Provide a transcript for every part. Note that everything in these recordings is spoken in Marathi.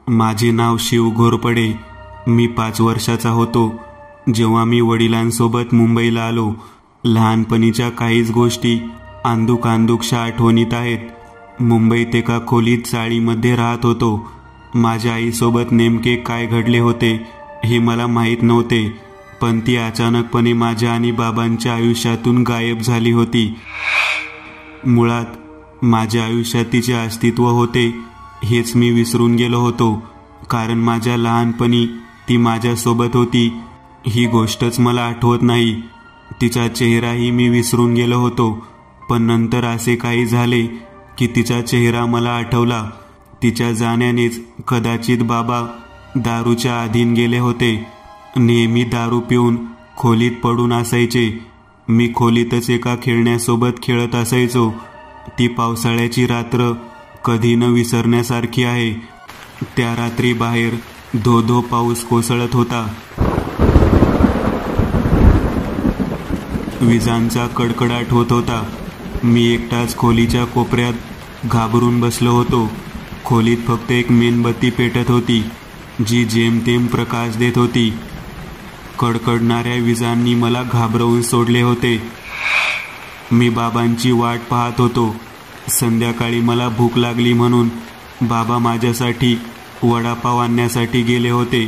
माझे नाव शिव घोरपडे. मी 5 वर्षाचा होतो जेव्हा मी वडिलांसोबत मुंबईला आलो. लहानपणीच्या काहीच गोष्टी आंदूकशा आठवणीत आहेत. मुंबईत एका खोलीत चाळीमध्ये राहत होतो. माझ्या आईसोबत नेमके काय घडले होते हे मला माहीत नव्हते, पण ती अचानकपणे माझ्या आणि बाबांच्या आयुष्यातून गायब झाली होती. मुळात माझ्या आयुष्यात तिचे अस्तित्व होते हेच मी विसरून गेलो होतो, कारण माझ्या लहानपणी ती माझ्यासोबत होती ही गोष्टच मला आठवत नाही. तिचा चेहराही मी विसरून गेलो होतो. पण नंतर असे काही झाले की तिचा चेहरा मला आठवला. तिच्या जाण्यानेच कदाचित बाबा दारूच्या अधीन गेले होते. नेहमी दारू पिऊन खोलीत पडून असायचे. मी खोलीतच एका खेळण्यासोबत खेळत असायचो. ती पावसाळ्याची रात्र कधी न विसरण्यासारखी आहे. त्या रात्री बाहेर धो पाऊस कोसळत होता. विजांचा कडकडाट होत होता. मी एकटाच खोलीच्या कोपऱ्यात घाबरून बसलो होतो. खोलीत फक्त एक मेणबत्ती पेटत होती जी जेमतेम प्रकाश देत होती. कडकडणाऱ्या विजांनी मला घाबरवून सोडले होते. मी बाबांची वाट पाहत होतो. संध्याकाळी मला भूक लागली म्हणून बाबा माझ्यासाठी वडापाव आणण्यासाठी गेले होते,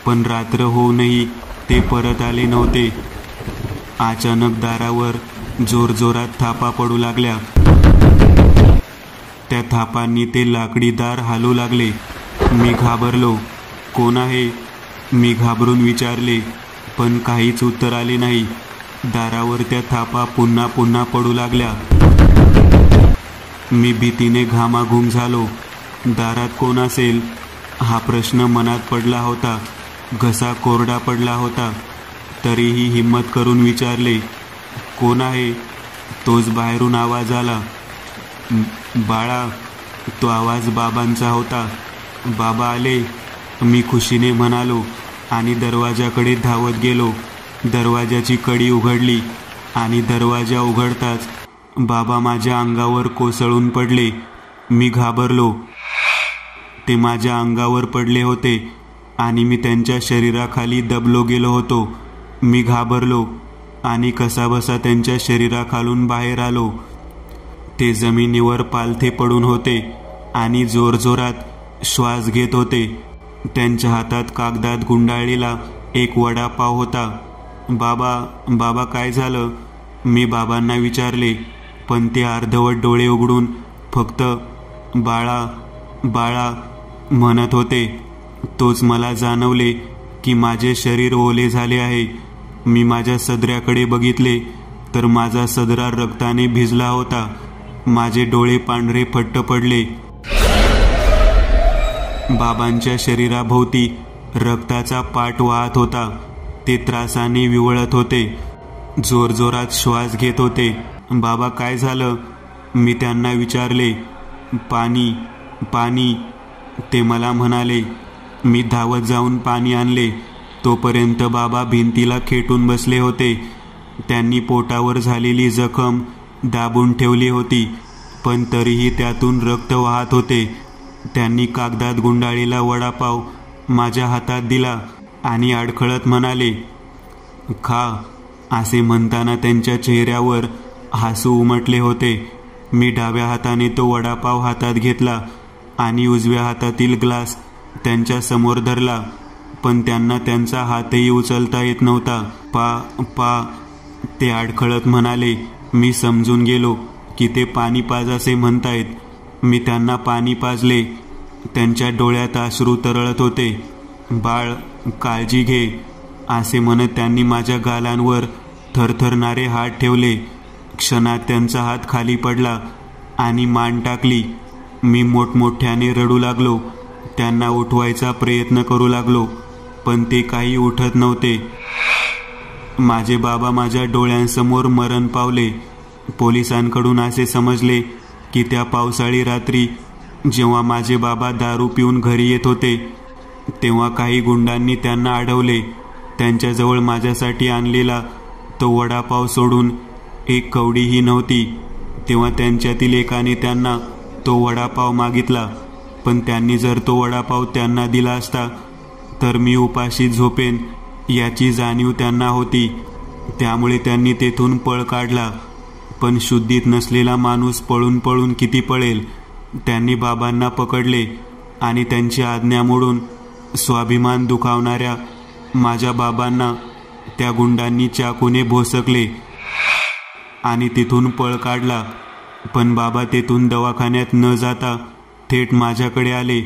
पण रात्र होऊनही ते परत आले नव्हते. अचानक दारावर जोरजोरात थापा पडू लागल्या. त्या थापांनी ते लाकडी दार हालू लागले. मी घाबरलो. कोण आहे मी घाबरून विचारले, पण काहीच उत्तर आले नाही. दारावर त्या थापा पुन्हा पडू लागल्या. मी भीतीने घामाघूम झालो. दारात कोण असेल हा प्रश्न मनात पडला होता. घसा कोरडा पडला होता. तरीही हिम्मत करून विचारले, कोण आहे? तोच बाहेरून आवाज आला, बाळा. तो आवाज बाबांचा होता. बाबा आले, मी खुशीने म्हणालो आणि दरवाजाकडे धावत गेलो. दरवाजाची कडी उघडली आणि दरवाजा उघडताच बाबा माझ्या अंगावर कोसळून पडले. मी घाबरलो. ते माझ्या अंगावर पडले होते आणि मी त्यांच्या शरीराखाली दबलो गेलो होतो. मी घाबरलो आणि कसाबसा त्यांच्या शरीराखालून बाहेर आलो. ते जमिनीवर पालथे पडून होते आणि जोरजोरात श्वास घेत होते. त्यांच्या हातात कागदात गुंडाळलेला एक वडापाव होता. बाबा काय झालं? मी बाबांना विचारले, पण ते अर्धवट डोळे उघडून फक्त बाळा म्हणत होते. तोच मला जाणवले की माझे शरीर ओले झाले आहे. मी माझ्या सदऱ्याकडे बघितले तर माझा सदरा रक्ताने भिजला होता. माझे डोळे पांढरे फट्ट पडले. बाबांच्या शरीराभोवती रक्ताचा पाट वाहत होता. ते त्रासाने विवळत होते. जोरजोरात श्वास घेत होते. बाबा काय झालं? मी त्यांना विचारले. पाणी ते मला म्हणाले. मी धावत जाऊन पाणी आणले. तोपर्यंत बाबा भिंतीला खेटून बसले होते. त्यांनी पोटावर झालेली जखम दाबून ठेवली होती, पण तरीही त्यातून रक्त वाहत होते. त्यांनी कागदात गुंडाळलेला वडापाव माझ्या हातात दिला आणि अडखळत म्हणाले, खा. असे म्हणताना त्यांच्या चेहऱ्यावर हसू उमटले होते. मी डाव्या हाताने तो वडापाव हातात घेतला आणि उजव्या हातातील ग्लास त्यांच्या समोर धरला, पण त्यांना त्यांचा हातही उचलता येत नव्हता. ते अडखळत म्हणाले. मी समजून गेलो की ते पाणी पाज असे म्हणतायत. मी त्यांना पाणी पाजले. त्यांच्या डोळ्यात अश्रू तरळत होते. बाळ, काळजी घे असे म्हणत त्यांनी माझ्या गालांवर थरथरणारे हात ठेवले. क्षणात त्यांचा हात खाली पडला आणि मान टाकली. मी मोठमोठ्याने रडू लागलो. त्यांना उठवायचा प्रयत्न करू लागलो, पण ते काही उठत नव्हते. माझे बाबा माझ्या डोळ्यांसमोर मरण पावले. पोलिसांकडून असे समजले की त्या पावसाळी रात्री जेव्हा माझे बाबा दारू पिऊन घरी येत होते तेव्हा काही गुंडांनी त्यांना अडवले. त्यांच्याजवळ माझ्यासाठी आणलेला तो वडापाव सोडून एक कवडीही नव्हती. तेव्हा त्यांच्यातील एकाने त्यांना तो वडापाव मागितला. पण त्यांनी जर तो वडापाव त्यांना दिला असता तर मी उपाशी झोपेन याची जाणीव त्यांना होती. त्यामुळे त्यांनी तेथून पळ काढला. पण शुद्धीत नसलेला माणूस पळून पळून किती पळेल. त्यांनी बाबांना पकडले आणि त्यांची आज्ञा मोडून स्वाभिमान दुखावणाऱ्या माझ्या बाबांना त्या गुंडांनी चाकूने भोसकले आणि तिथून पळ काढला. पण बाबा तेथून दवाखान्यात न जाता थेट माझ्याकडे आले,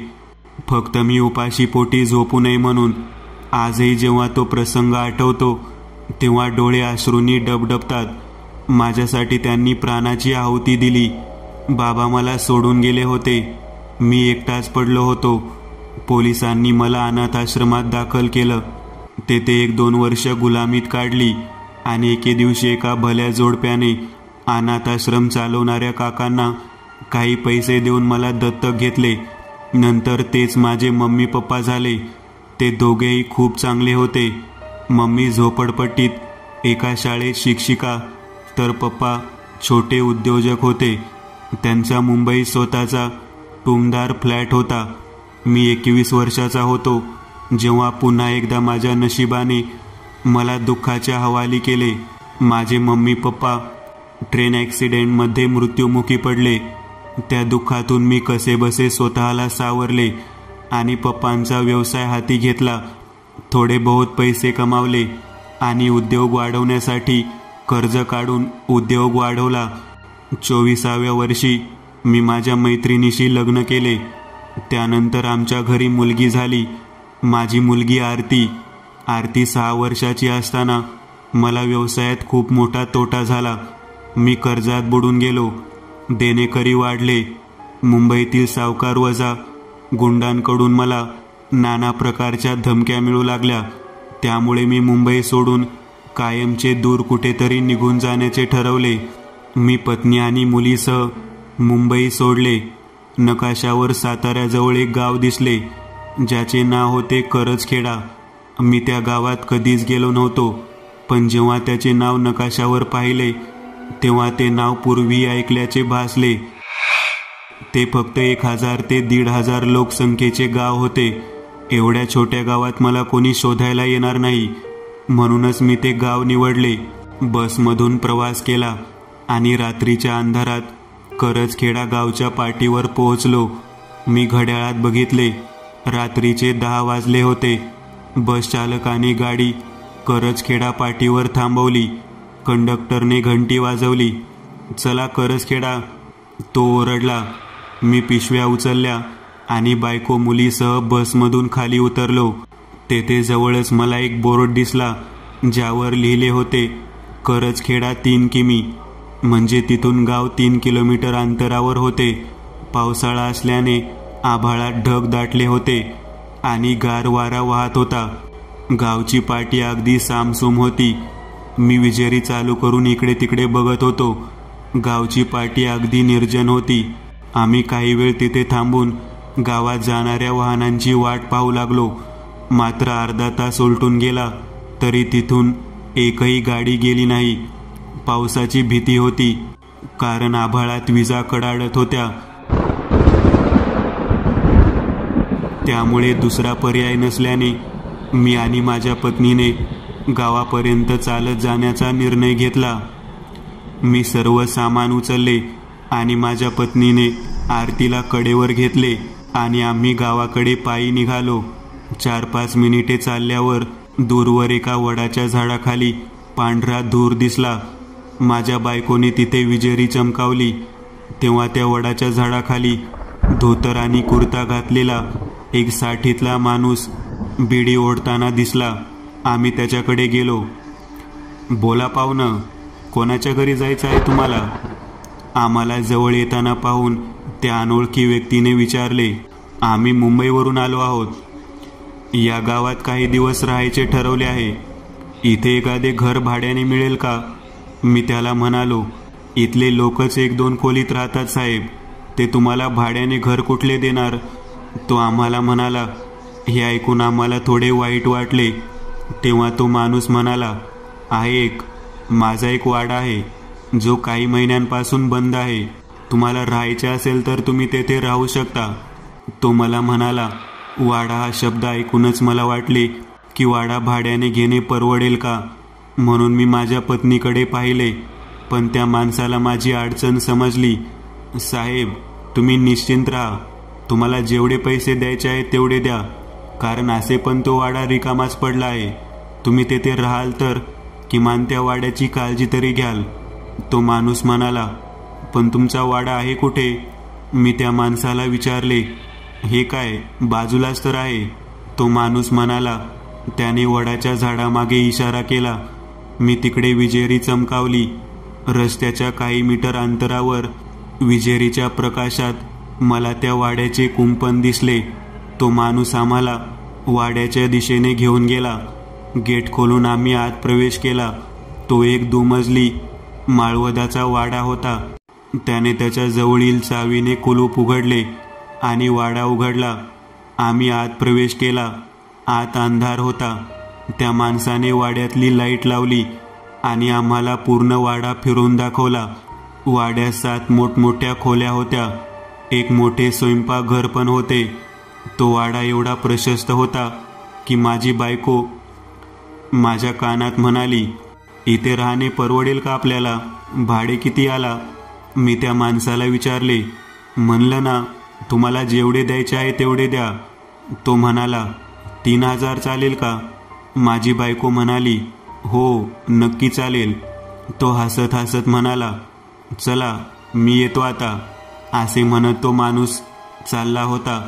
फक्त मी उपाशी पोटी झोपू नये म्हणून. आजही जेव्हा तो प्रसंग आठवतो तेव्हा डोळे अश्रूंनी डबडबतात. माझ्यासाठी त्यांनी प्राणाची आहुती दिली. बाबा मला सोडून गेले होते. मी एकटाच पडलो होतो. पोलिसांनी मला अनाथ आश्रमात दाखल केलं. तेथे 1-2 वर्ष गुलामीत काढली आणि एके दिवशी एका भल्या जोडप्याने अनाथ आश्रम चालवणाऱ्या काकांना काही पैसे देऊन मला दत्तक घेतले. नंतर तेच माझे मम्मी पप्पा झाले. ते दोघेही खूप चांगले होते. मम्मी झोपडपट्टीत एका शाळेत शिक्षिका, तर पप्पा छोटे उद्योजक होते. त्यांचा मुंबईत स्वतःचा टुमदार फ्लॅट होता. मी 21 वर्षाचा होतो जेव्हा पुन्हा एकदा माझ्या नशिबाने मला दुःखाच्या हवाली केले. माझे मम्मी पप्पा ट्रेन ॲक्सिडेंटमध्ये मृत्युमुखी पडले. त्या दुःखातून मी कसेबसे स्वतःला सावरले आणि पप्पांचा व्यवसाय हाती घेतला. थोडे बहुत पैसे कमावले आणि उद्योग वाढवण्यासाठी कर्ज काढून उद्योग वाढवला. 24व्या वर्षी मी माझ्या मैत्रिणीशी लग्न केले. त्यानंतर आमच्या घरी मुलगी झाली. माझी मुलगी आरती. 6 वर्षाची असताना मला व्यवसायात खूप मोठा तोटा झाला. मी कर्जात बुडून गेलो. देणेकरी वाढले. मुंबईतील सावकार वजा गुंडांकडून मला नाना प्रकारच्या धमक्या मिळू लागल्या. त्यामुळे मी मुंबई सोडून कायमचे दूर कुठेतरी निघून जाण्याचे ठरवले. मी पत्नी आणि मुलीसह मुंबई सोडले. नकाशावर साताऱ्याजवळ एक गाव दिसले ज्याचे नाव होते करजखेडा. मी त्या गावात कधीच गेलो नव्हतो, पण जेव्हा त्याचे नाव नकाशावर पाहिले तेव्हा ते नाव पूर्वी ऐकल्याचे भासले. ते फक्त 1000 ते 1500 लोकसंख्येचे गाव होते. एवढ्या छोट्या गावात मला कोणी शोधायला येणार नाही, म्हणूनच मी ते गाव निवडले. बसमधून प्रवास केला आणि रात्रीच्या अंधारात करजखेडा गावच्या पाटीवर पोहोचलो. मी घड्याळात बघितले. रात्रीचे 10 वाजले होते. बस चालकाने गाडी करजखेडा पाटीवर थांबवली. कंडक्टरने घंटी वाजवली. चला करजखेडा, तो ओरडला. मी पिशव्या उचलल्या आणि बायको मुलीसह बसमधून खाली उतरलो. तेथे जवळच मला एक बोर्ड दिसला ज्यावर लिहिले होते करजखेडा 3 किमी, म्हणजे तिथून गाव 3 किलोमीटर अंतरावर होते. पावसाळा असल्याने आभाळात ढग दाटले होते आणि गार वारा वाहत होता. गावची पाटी अगदी सामसूम होती. मी विजेरी चालू करून इकडे तिकडे बघत होतो. गावची पाटी अगदी निर्जन होती. आम्ही काही वेळ तिथे थांबून गावात जाणाऱ्या वाहनांची वाट पाहू लागलो. मात्र अर्धा तास उलटून गेला तरी तिथून एकही गाडी गेली नाही. पावसाची भीती होती, कारण आभाळात विजा कडाडत होत्या. त्यामुळे दुसरा पर्याय नसल्याने मी आणि माझ्या पत्नीने गावापर्यंत चालत जाण्याचा निर्णय घेतला. मी सर्व सामान उचलले आणि माझ्या पत्नीने आरतीला कडेवर घेतले आणि आम्ही गावाकडे पायी निघालो. 4-5 मिनिटे चालल्यावर दूरवर एका वडाच्या झाडाखाली पांढरा धूर दिसला. माझ्या बायकोने तिथे विजेरी चमकावली. तेव्हा त्या वडाच्या झाडाखाली धोतर आणि कुर्ता घातलेला एक 60तला माणूस बिडी ओढताना दिसला. आम्ही त्याच्याकडे गेलो. बोला पाहुणं, कोणाच्या घरी जायचं आहे तुम्हाला? आम्हाला जवळ येताना पाहून त्या अनोळखी व्यक्तीने विचारले. आम्ही मुंबईवरून आलो आहोत. या गावात काही दिवस राहायचे ठरवले आहे. इथे एखादे घर भाड्याने मिळेल का? मी त्याला म्हणालो, इथले लोकच 1-2 खोलीत राहतात साहेब. ते तुम्हाला भाड्याने घर कुठले देणार? तो आम्हाला म्हणाला. हे ऐकून आम्हाला थोडे वाईट वाटले. तेव्हा तो माणूस म्हणाला, आहे माझा एक वाडा आहे जो काही महिन्यांपासून बंद आहे. तुम्हाला राहायचे असेल तर तुम्ही तेथे राहू शकता. तो मला म्हणाला. वाडा हा शब्द ऐकूनच मला वाटले की वाडा भाड्याने घेणे परवडेल का, म्हणून मी माझ्या पत्नीकडे पाहिले. पण त्या माणसाला माझी अडचण समजली. साहेब, तुम्ही निश्चिंत राहा, तुम्हाला जेवढे पैसे द्यायचे आहेत तेवढे द्या, कारण असे पण तो वाडा रिकामाच पडला आहे. तुम्ही तेथे राहाल तर किमान त्या वाड्याची काळजी तरी घ्याल. तो माणूस म्हणाला. पण तुमचा वाडा आहे कुठे? मी त्या माणसाला विचारले. हे काय, बाजूलाच तर आहे. तो माणूस म्हणाला. त्याने वडाच्या झाडामागे इशारा केला. मी तिकडे विजेरी चमकावली. रस्त्याच्या काही मीटर अंतरावर विजेरीच्या प्रकाशात मला त्या वाड्याचे कुंपण दिसले. तो माणूस आम्हाला वाड्याच्या दिशेने घेऊन गेला. गेट खोलून आम्ही आत प्रवेश केला. तो एक दुमजली माळवदाचा वाडा होता. त्याने त्याच्या जवळील चावीने कुलूप उघडले आणि वाडा उघडला. आम्ही आत प्रवेश केला. आत अंधार होता. त्या माणसाने वाड्यातली लाईट लावली आणि आम्हाला पूर्ण वाडा फिरून दाखवला. वाड्यात 7 मोठमोठ्या खोल्या होत्या. एक मोठे स्वयंपाकघर पण होते. तो वाडा एवढा प्रशस्त होता की माझी बायको माझ्या कानात म्हणाली, इथे राहणे परवडेल का आपल्याला? भाडे किती आला? मी त्या माणसाला विचारले. म्हणलं ना, तुम्हाला जेवढे द्यायचे आहे तेवढे द्या. तो म्हणाला, 3000 चालेल का? माझी बायको म्हणाली, हो नक्की चालेल. तो हसत हसत म्हणाला, चला मी येतो आता. असे म्हणत तो माणूस चालला होता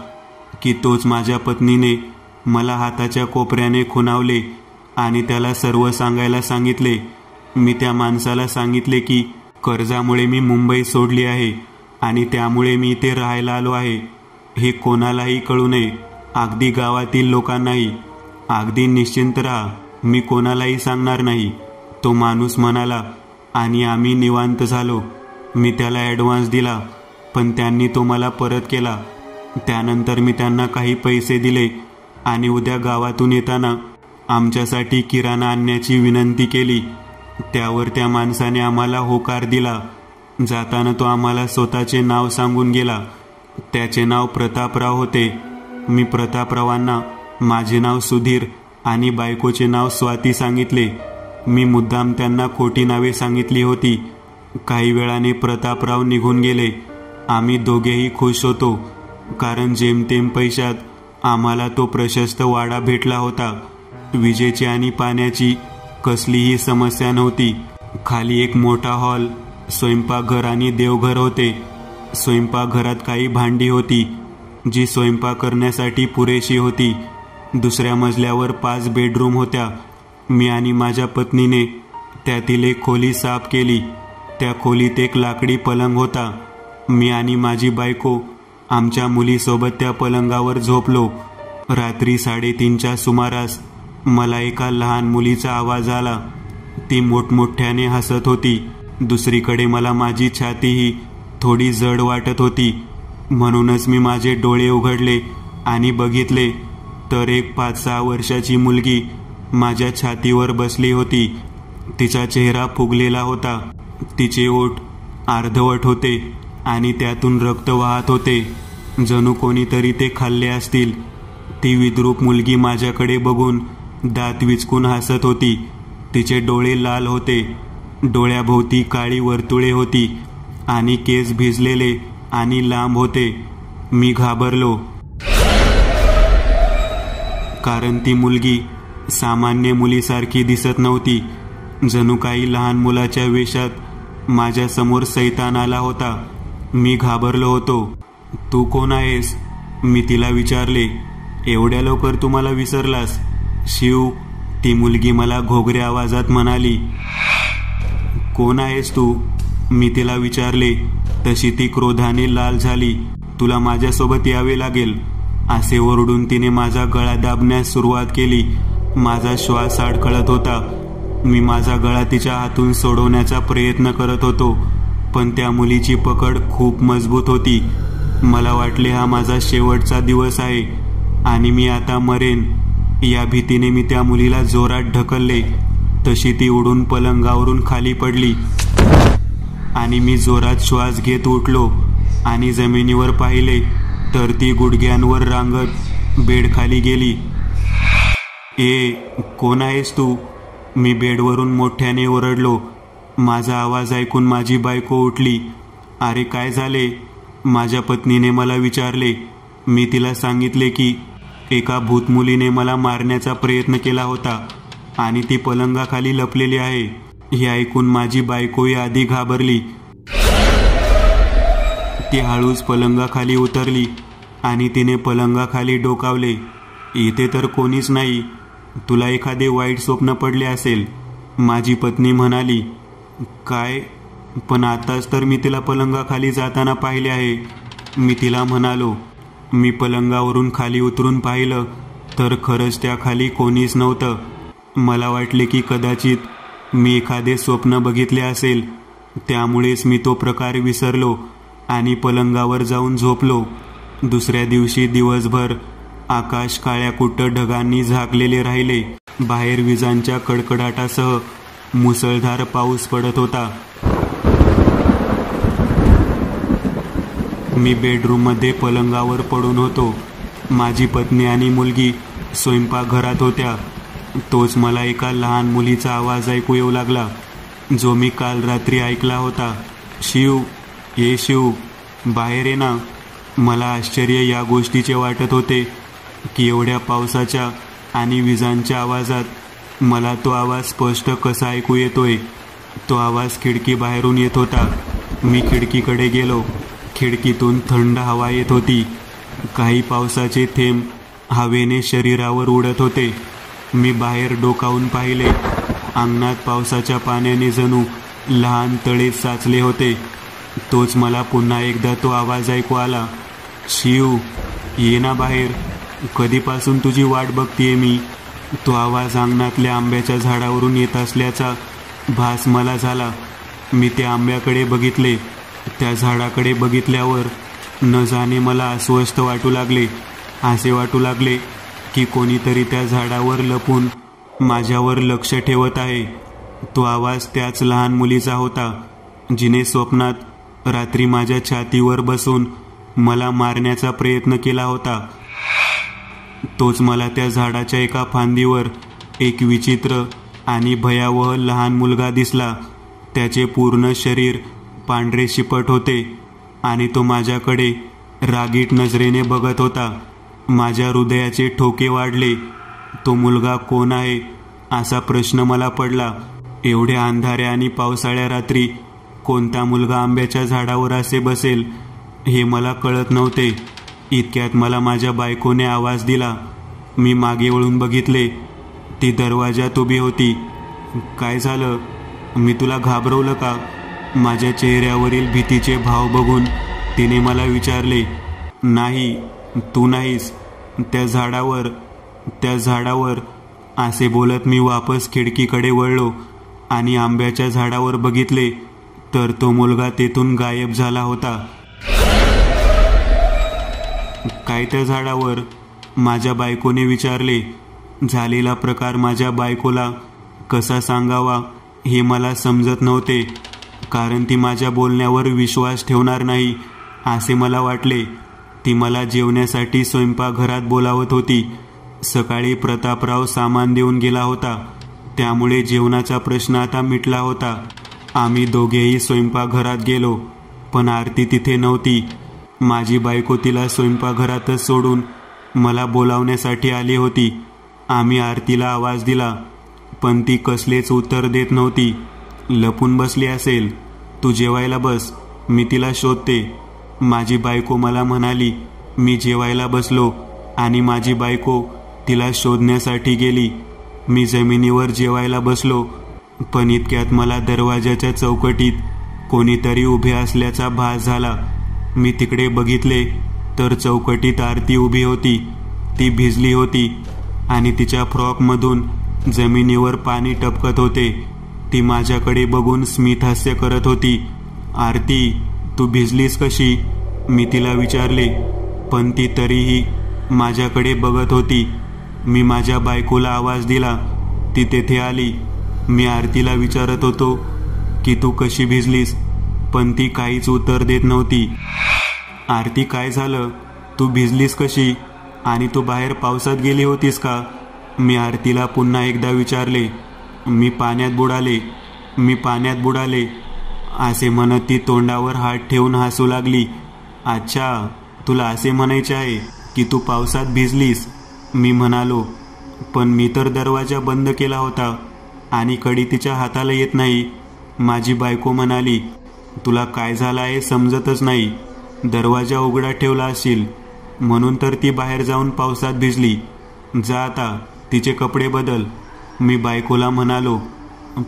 की तोच माझ्या पत्नीने मला हाताच्या कोपऱ्याने खुणावले आणि त्याला सर्व सांगायला सांगितले. मी त्या माणसाला सांगितले की कर्जामुळे मी मुंबई सोडली आहे आणि त्यामुळे मी इथे राहायला आलो आहे. हे कोणालाही कळू नये, अगदी गावातील लोकांनाही. अगदी निश्चिंत राहा, मी कोणालाही सांगणार नाही. तो माणूस म्हणाला आणि आम्ही निवांत झालो. मी त्याला ॲडव्हान्स दिला, पण त्यांनी तो मला परत केला. त्यानंतर मी त्यांना काही पैसे दिले आणि उद्या गावातून येताना आमच्यासाठी किराणा आणण्याची विनंती केली. त्यावर त्या माणसाने आम्हाला होकार दिला. जाताना तो आम्हाला स्वतःचे नाव सांगून गेला. त्याचे नाव प्रतापराव होते. मी प्रतापरावांना माझे नाव सुधीर आणि बायकोचे नाव स्वाती सांगितले. मी मुद्दाम त्यांना खोटी नावे सांगितली होती. काही वेळाने प्रतापराव निघून गेले. आम्ही दोघेही खुश होतो, कारण जेमतेम पैशात आम्हाला तो प्रशस्त वाडा भेटला होता. विजेची आणि पाण्याची कसलीही समस्या नव्हती. खाली एक मोठा हॉल, स्वयंपाकघर आणि देवघर होते. स्वयंपाकघरात काही भांडी होती जी स्वयंपाक करण्यासाठी पुरेशी होती. दुसऱ्या मजल्यावर 5 बेडरूम होत्या. मी आणि माझ्या पत्नीने त्यातील एक खोली साफ केली. त्या खोलीत एक लाकडी पलंग होता. मी आणि माझी बायको आमच्या मुलीसोबत त्या पलंगावर झोपलो. रात्री 3:30च्या सुमारास मला एका लहान मुलीचा आवाज आला. ती मोठमोठ्याने हसत होती. दुसरीकडे मला माझी छातीही थोडी जड वाटत होती. म्हणूनच मी माझे डोळे उघडले आणि बघितले तर एक 5-6 वर्षाची मुलगी माझ्या छातीवर बसली होती. तिचा चेहरा फुगलेला होता. तिचे ओठ अर्धवट होते आणि त्यातून रक्त वाहत होते. जणू कोणीतरी ते खाल्ले असतील. ती विद्रूप मुलगी माझ्याकडे बघून दात विचकून हसत होती. तिचे डोळे लाल होते. डोळ्याभोवती काळी वर्तुळे होती आणि केस भिजलेले आणि लांब होते. मी घाबरलो, कारण ती मुलगी सामान्य मुलीसारखी दिसत नव्हती. जणू काही लहान मुलाच्या वेशात माझ्या समोर सैतान आला होता. मी घाबरलो होतो. तू कोण आहेस? मी तिला विचारले. एवढ्या लवकर तू मला विसरलास? शिव, ती मुलगी मला घोगऱ्या आवाजात म्हणाली. कोण आहेस तू? मी तिला विचारले. तशी ती क्रोधाने लाल झाली. तुला माझ्यासोबत यावे लागेल, असे ओरडून तिने माझा गळा दाबण्यास सुरुवात केली. माझा श्वास अडखळत होता. मी माझा गळा तिच्या हातून सोडवण्याचा प्रयत्न करत होतो, पण त्या मुलीची पकड खूप मजबूत होती. मला वाटले हा माझा शेवटचा दिवस आहे आणि मी आता मरेन. या भीतीने मी त्या मुलीला जोरात ढकलले. तशी ती उडून पलंगावरून खाली पडली आणि मी जोरात श्वास घेत उठलो आणि जमिनीवर पाहिले तर ती गुडघ्यांवर रांगत बेडखाली गेली. ए, कोण आहेस तू? मी बेडवरून मोठ्याने ओरडलो. माझा आवाज ऐकून माझी बायको उठली. अरे काय झाले? माझ्या पत्नीने मला विचारले. मी तिला सांगितले की एका भूतमुलीने मला मारण्याचा प्रयत्न केला होता आणि ती पलंगाखाली लपलेली आहे. हे ऐकून माझी बायकोही आधी घाबरली. ती हळूच पलंगाखाली उतरली आणि तिने पलंगाखाली डोकावले. इथे तर कोणीच नाही. तुला एखादे वाईट स्वप्न पडले असेल, माझी पत्नी म्हणाली. काय? पण आताच तर मी तिला पलंगाखाली जाताना पाहिले आहे, मी तिला म्हणालो. मी पलंगावरून खाली उतरून पाहिलं तर खरंच त्याखाली कोणीच नव्हतं. मला वाटले की कदाचित मी एखादे स्वप्न बघितले असेल, त्यामुळेच मी तो प्रकार विसरलो आणि पलंगावर जाऊन झोपलो. दुसऱ्या दिवशी दिवसभर आकाश काळ्याकुट्ट ढगांनी झाकलेले राहिले. बाहेर विजांच्या कडकडाटासह मुसळधार पाऊस पडत होता. मी बेडरूममध्ये पलंगावर पडून होतो. माझी पत्नी आणि मुलगी स्वयंपाकघरात होत्या. तोच मला एका लहान मुलीचा आवाज ऐकू येऊ लागला, जो मी काल रात्री ऐकला होता. शिव, ये शिव, बाहेर ये ना. मला आश्चर्य या गोष्टीचे वाटत होते की एवढ्या पावसाच्या आणि विजांच्या आवाजात मला तो आवाज स्पष्ट कसा ऐकू येतोय. तो आवाज खिडकी बाहेरून येत होता. मी खिडकीकडे गेलो. खिडकीतून थंड हवा येत होती. काही पावसाचे थेंब हवेने शरीरावर उडत होते. मी बाहेर डोकावून पाहिले. अंगणात पावसाच्या पाण्याने जणू लहान तळे साचले होते. तोच मला पुन्हा एकदा तो आवाज ऐकू आला. शिव, ये ना बाहेर. कधीपासून तुझी वाट बघतीये मी. तो आवाज अंगणातल्या आंब्याच्या झाडावरून येत असल्याचा भास मला झाला. मी त्या आंब्याकडे बघितले. त्या झाडाकडे बघितल्यावर न जाणे मला अस्वस्थ वाटू लागले. असे वाटू लागले की कोणीतरी त्या झाडावर लपून माझ्यावर लक्ष ठेवत आहे. तो आवाज त्याच लहान मुलीचा होता, जिने स्वप्नात रात्री माझ्या छातीवर बसून मला मारण्याचा प्रयत्न केला होता. तोच मला त्या झाडाच्या एका फांदीवर एक विचित्र आणि भयावह लहान मुलगा दिसला. त्याचे पूर्ण शरीर पांढरे शिपट होते आणि तो माझ्याकडे रागीट नजरेने बघत होता. माझ्या हृदयाचे ठोके वाढले. तो मुलगा कोण आहे असा प्रश्न मला पडला. एवढ्या अंधाऱ्या आणि पावसाळ्या रात्री कोणता मुलगा आंब्याच्या झाडावर असे बसेल हे मला कळत नव्हते. इतक्यात मला माझ्या बायकोने आवाज दिला. मी मागे वळून बघितले. ती दरवाजात उभी होती. काय झालं? मी तुला घाबरवलं का? माझ्या चेहऱ्यावरील भीतीचे भाव बघून तिने मला विचारले. नाही, तू नाहीस. त्या झाडावर असे बोलत मी वापस खिडकीकडे वळलो आणि आंब्याच्या झाडावर बघितले तर तो मुलगा तेथून गायब झाला होता. काय त्या झाडावर? माझ्या बायकोने विचारले. झालेला प्रकार माझ्या बायकोला कसा सांगावा हे मला समजत नव्हते, कारण ती माझ्या बोलण्यावर विश्वास ठेवणार नाही असे मला वाटले. ती मला जेवण्यासाठी स्वयंपाकघरात बोलावत होती. सकाळी प्रतापराव सामान देऊन गेला होता, त्यामुळे जेवणाचा प्रश्न आता मिटला होता. आम्ही दोघेही स्वयंपाकघरात गेलो, पण आरती तिथे नव्हती. माझी बायको तिला स्वयंपाकघरातच सोडून मला बोलावण्यासाठी आली होती. आम्ही आरतीला आवाज दिला, पण ती कसलेच उत्तर देत नव्हती. लपून बसली असेल. तू जेवायला बस, मी तिला शोधते, माझी बायको मला म्हणाली. मी जेवायला बसलो आणि माझी बायको तिला शोधण्यासाठी गेली. मी जमिनीवर जेवायला बसलो, पण इतक्यात मला दरवाजाच्या चौकटीत कोणीतरी उभे असल्याचा भास झाला. मी तिकडे बघितले तर चौकटीत आरती उभी होती. ती भिजली होती आणि तिच्या फ्रॉकमधून जमिनीवर पाणी टपकत होते. ती माझ्याकडे बघून स्मितहास्य करत होती. आरती, तू भिजलीस कशी? मी तिला विचारले, पण ती तरीही माझ्याकडे बघत होती. मी माझ्या बायकोला आवाज दिला. ती तेथे आली. मी आरतीला विचारत होतो की तू कशी भिजलीस, पण ती काहीच उत्तर देत नव्हती. आरती, काय झालं? तू भिजलीस कशी आणि तू बाहेर पावसात गेली होतीस का? मी आरतीला पुन्हा एकदा विचारले. मी पाण्यात बुडाले असे म्हणत ती तोंडावर हात ठेवून हसू लागली. अच्छा, तुला असे म्हणायचे आहे की तू पावसात भिजलीस? मी म्हणालो, पण मी तर दरवाजा बंद केला होता आणि कडी तिच्या हाताला येत नाही. माझी बायको म्हणाली, तुला काय झालं आहे समजतच नाही. दरवाजा उघडा ठेवला असशील म्हणून तर ती बाहेर जाऊन पावसात भिजली. जा आता तिचे कपडे बदल. मी बायकोला म्हणालो,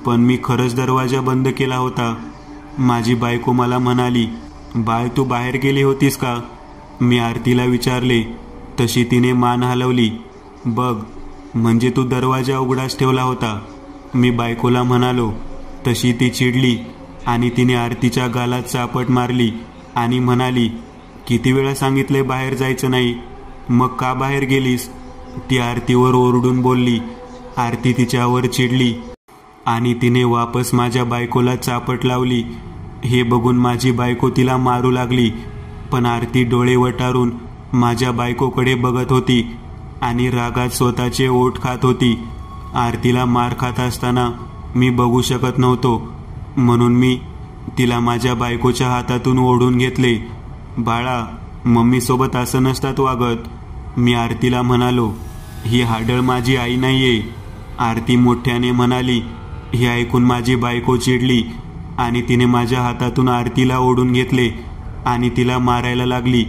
पण मी खरंच दरवाजा बंद केला होता. माझी बायको मला म्हणाली, बाळ तू बाहेर गेली होतीस का? मी आरतीला विचारले. तशी तिने मान हलवली. बघ, म्हणजे तू दरवाजा उघडाच ठेवला होता. मी बायकोला म्हणालो. तशी ती चिडली आणि तिने आरतीच्या गालात चापट मारली आणि म्हणाली, किती वेळा सांगितले बाहेर जायचं नाही, मग का बाहेर गेलीस? ती आरतीवर ओरडून बोलली. आरती तिच्यावर चिडली आणि तिने वापस माझ्या बायकोला चापट लावली. हे बघून माझी बायको तिला मारू लागली, पण आरती डोळे वटारून माझ्या बायकोकडे बघत होती आणि रागात स्वतःचे ओठ खात होती. आरतीला मार खात असताना मी बघू शकत नव्हतो, म्हणून मी तिला माझ्या बायकोच्या हातातून ओढून घेतले. बाळा, मम्मीसोबत असं नसतात वागत. मी आरतीला म्हणालो. ही हाडळ माझी आई नाहीये, आरती मोठ्याने म्हणाली. हे ऐकून माझी बायको चिडली आणि तिने माझ्या हातातून आरतीला ओढून घेतले आणि तिला मारायला लागली.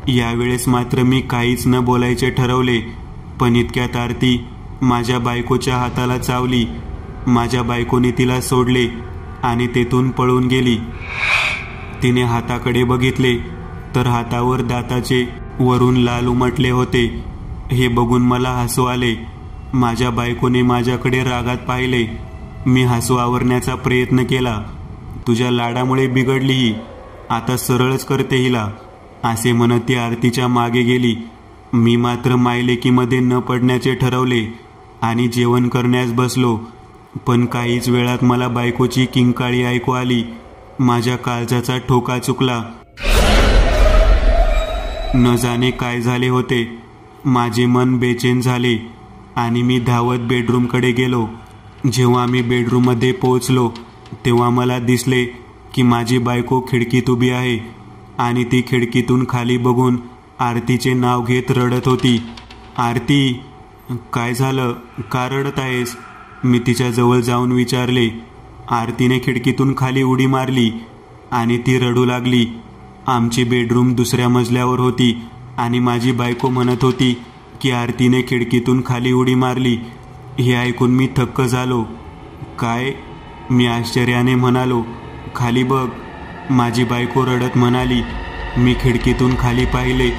यावेळेस मात्र मी काहीच न बोलायचे ठरवले, पण इतक्यात आरती माझ्या बायकोच्या हाताला चावली. माझ्या बायकोने तिला सोडले आणि तेथून पळून गेली. तिने हाताकडे बघितले तर हातावर दाताचे वरून लाल उमटले होते. हे बघून मला हसू आले. माझ्या बायकोने माझ्याकडे रागात पाहिले. मी हसू आवरण्याचा प्रयत्न केला. तुझ्या लाडामुळे बिघडली ही, आता सरळच करते हिला, असे म्हणत ती आरतीच्या मागे गेली. मी मात्र मायलेकीमध्ये न पडण्याचे ठरवले आणि जेवण करण्यास बसलो. पण काहीच वेळात मला बायकोची किंकाळी ऐकू आली. माझ्या काळजाचा ठोका चुकला. न जाणे काय झाले होते. माझे मन बेचैन झाले आणि मी धावत बेडरूमकडे गेलो. जेव्हा मी बेडरूममध्ये पोहोचलो तेव्हा मला दिसले की माझी बायको खिडकीत उभी आहे आणि ती खिडकीतून खाली बघून आरतीचे नाव घेत रडत होती. आरती, काय झालं, का रडत आहेस? मी तिच्या जवळ जाऊन विचारले. आरतीने खिडकीतून खाली उडी मारली आणि ती रडू लागली. आमची बेडरूम दुसऱ्या मजल्यावर होती आणि माझी बायको म्हणत होती की आरतीने खिडकीतून खाली उडी मारली. हे ऐकून मी थक्क झालो. काय? मी आश्चर्याने म्हणालो. खाली बघ. माझी बायको रडत म्हणाली. मी खिडकीतून खाली पाहिले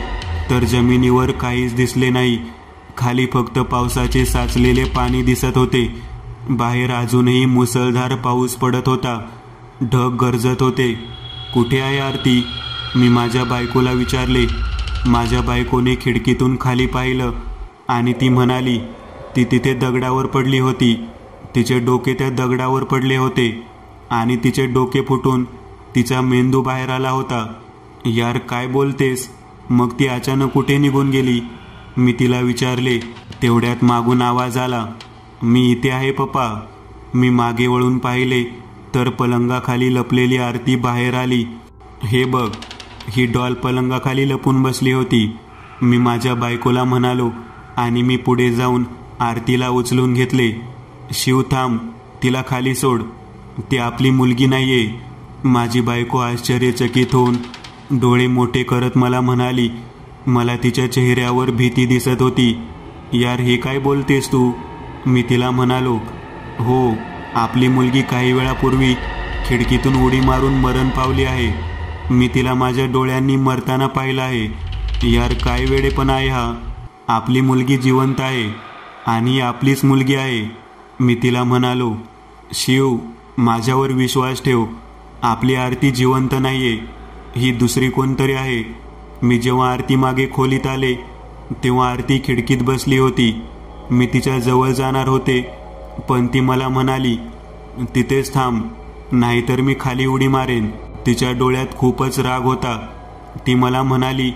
तर जमिनीवर काहीच दिसले नाही. खाली फक्त पावसाचे साचलेले पाणी दिसत होते. बाहेर अजूनही मुसळधार पाऊस पडत होता. ढग गरजत होते. कुठे आहे आरती? मी माझ्या बायकोला विचारले. माझ्या बायकोने खिडकीतून खाली पाहिलं आणि ती म्हणाली, ती तिथे दगडावर पडली होती. तिचे डोके त्या दगडावर पडले होते आणि तिचे डोके फुटून तिचा मेंदू बाहेर आला होता. यार, काय बोलतेस? मग ती अचानक कुठे निघून गेली? मी तिला विचारले. तेवढ्यात मागून आवाज आला, मी इथे आहे पप्पा. मी मागे वळून पाहिले तर पलंगाखाली लपलेली आरती बाहेर आली. हे बघ, ही डॉल पलंगाखाली लपून बसली होती. मी माझ्या बायकोला म्हणालो आणि मी पुढे जाऊन आरतीला उचलून घेतले. शिव, थांब, तिला खाली सोड, ती आपली मुलगी नाहीये. माझी बायको आश्चर्यचकित होऊन डोळे मोठे करत मला म्हणाली. मला तिच्या चेहऱ्यावर भीती दिसत होती. यार, हे काय बोलतेस तू? मी तिला म्हणालो. हो, आपली मुलगी काही वेळापूर्वी खिडकीतून उडी मारून मरण पावली आहे. मी तिला माझ्या डोळ्यांनी मरताना पाहिलं आहे. यार, काय वेडेपणा आहे हा. आपली मुलगी जिवंत आहे आणि आपलीच मुलगी आहे. मी तिला म्हणालो. शिव, माझ्यावर विश्वास ठेव, आपली आरती जिवंत नाहीये, ही दुसरी कोणतरी आहे. मी जेव्हा आरती मागे खोलीत आले तेव्हा आरती खिडकीत बसली होती. मी तिच्या जवळ जाणार होते पण ती मला म्हणाली, तिथेच थांब, नाहीतर मी खाली उडी मारेन. तिच्या डोळ्यात खूपच राग होता. ती मला म्हणाली,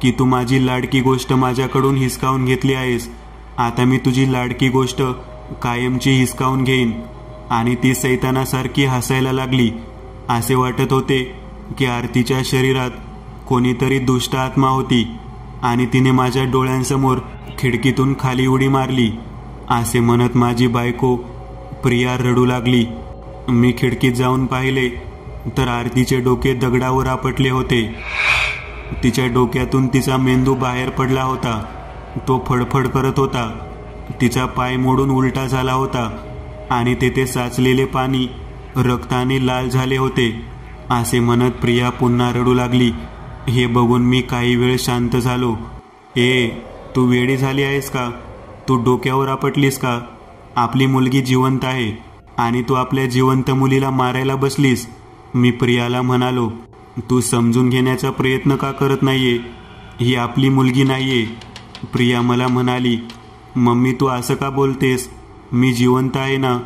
की तू माझी लाडकी गोष्ट माझ्याकडून हिसकावून घेतली आहेस. आता मी तुझी लाडकी गोष्ट कायमची हिसकावून घेईन. आणि ती सैतानासारखी हसायला लागली. असे वाटत होते की आरतीच्या शरीरात कोणीतरी दुष्ट आत्मा होती आणि तिने माझ्या डोळ्यांसमोर खिडकीतून खाली उडी मारली. असे म्हणत माझी बायको प्रिया रडू लागली. मी खिडकीत जाऊन पाहिले तर आरतीचे डोके दगडावर आपटले होते. तिच्या डोक्यातून तिचा मेंदू बाहेर पडला होता. तो फडफड करत होता. तिचा पाय मोडून उलटा झाला होता आणि तेथे साचलेले पाणी रक्ताने लाल झाले होते. असे म्हणत प्रिया पुन्हा रडू लागली. हे बघून मी काही वेळ शांत झालो. तू वेडी झाली आहेस का? तू डोक्यावर आपटलीस का? आपली मुलगी जिवंत आहे आणि तू आपल्या जिवंत मुलीला मारायला बसलीस. मी प्रियाला म्हणालो, तू समजून घेण्याचा प्रयत्न का करत नाहीये? ही आपली मुलगी नाहीये. प्रिया मला म्हणाली, मम्मी तू असं का बोलतेस? मी जिवंत आहे ना,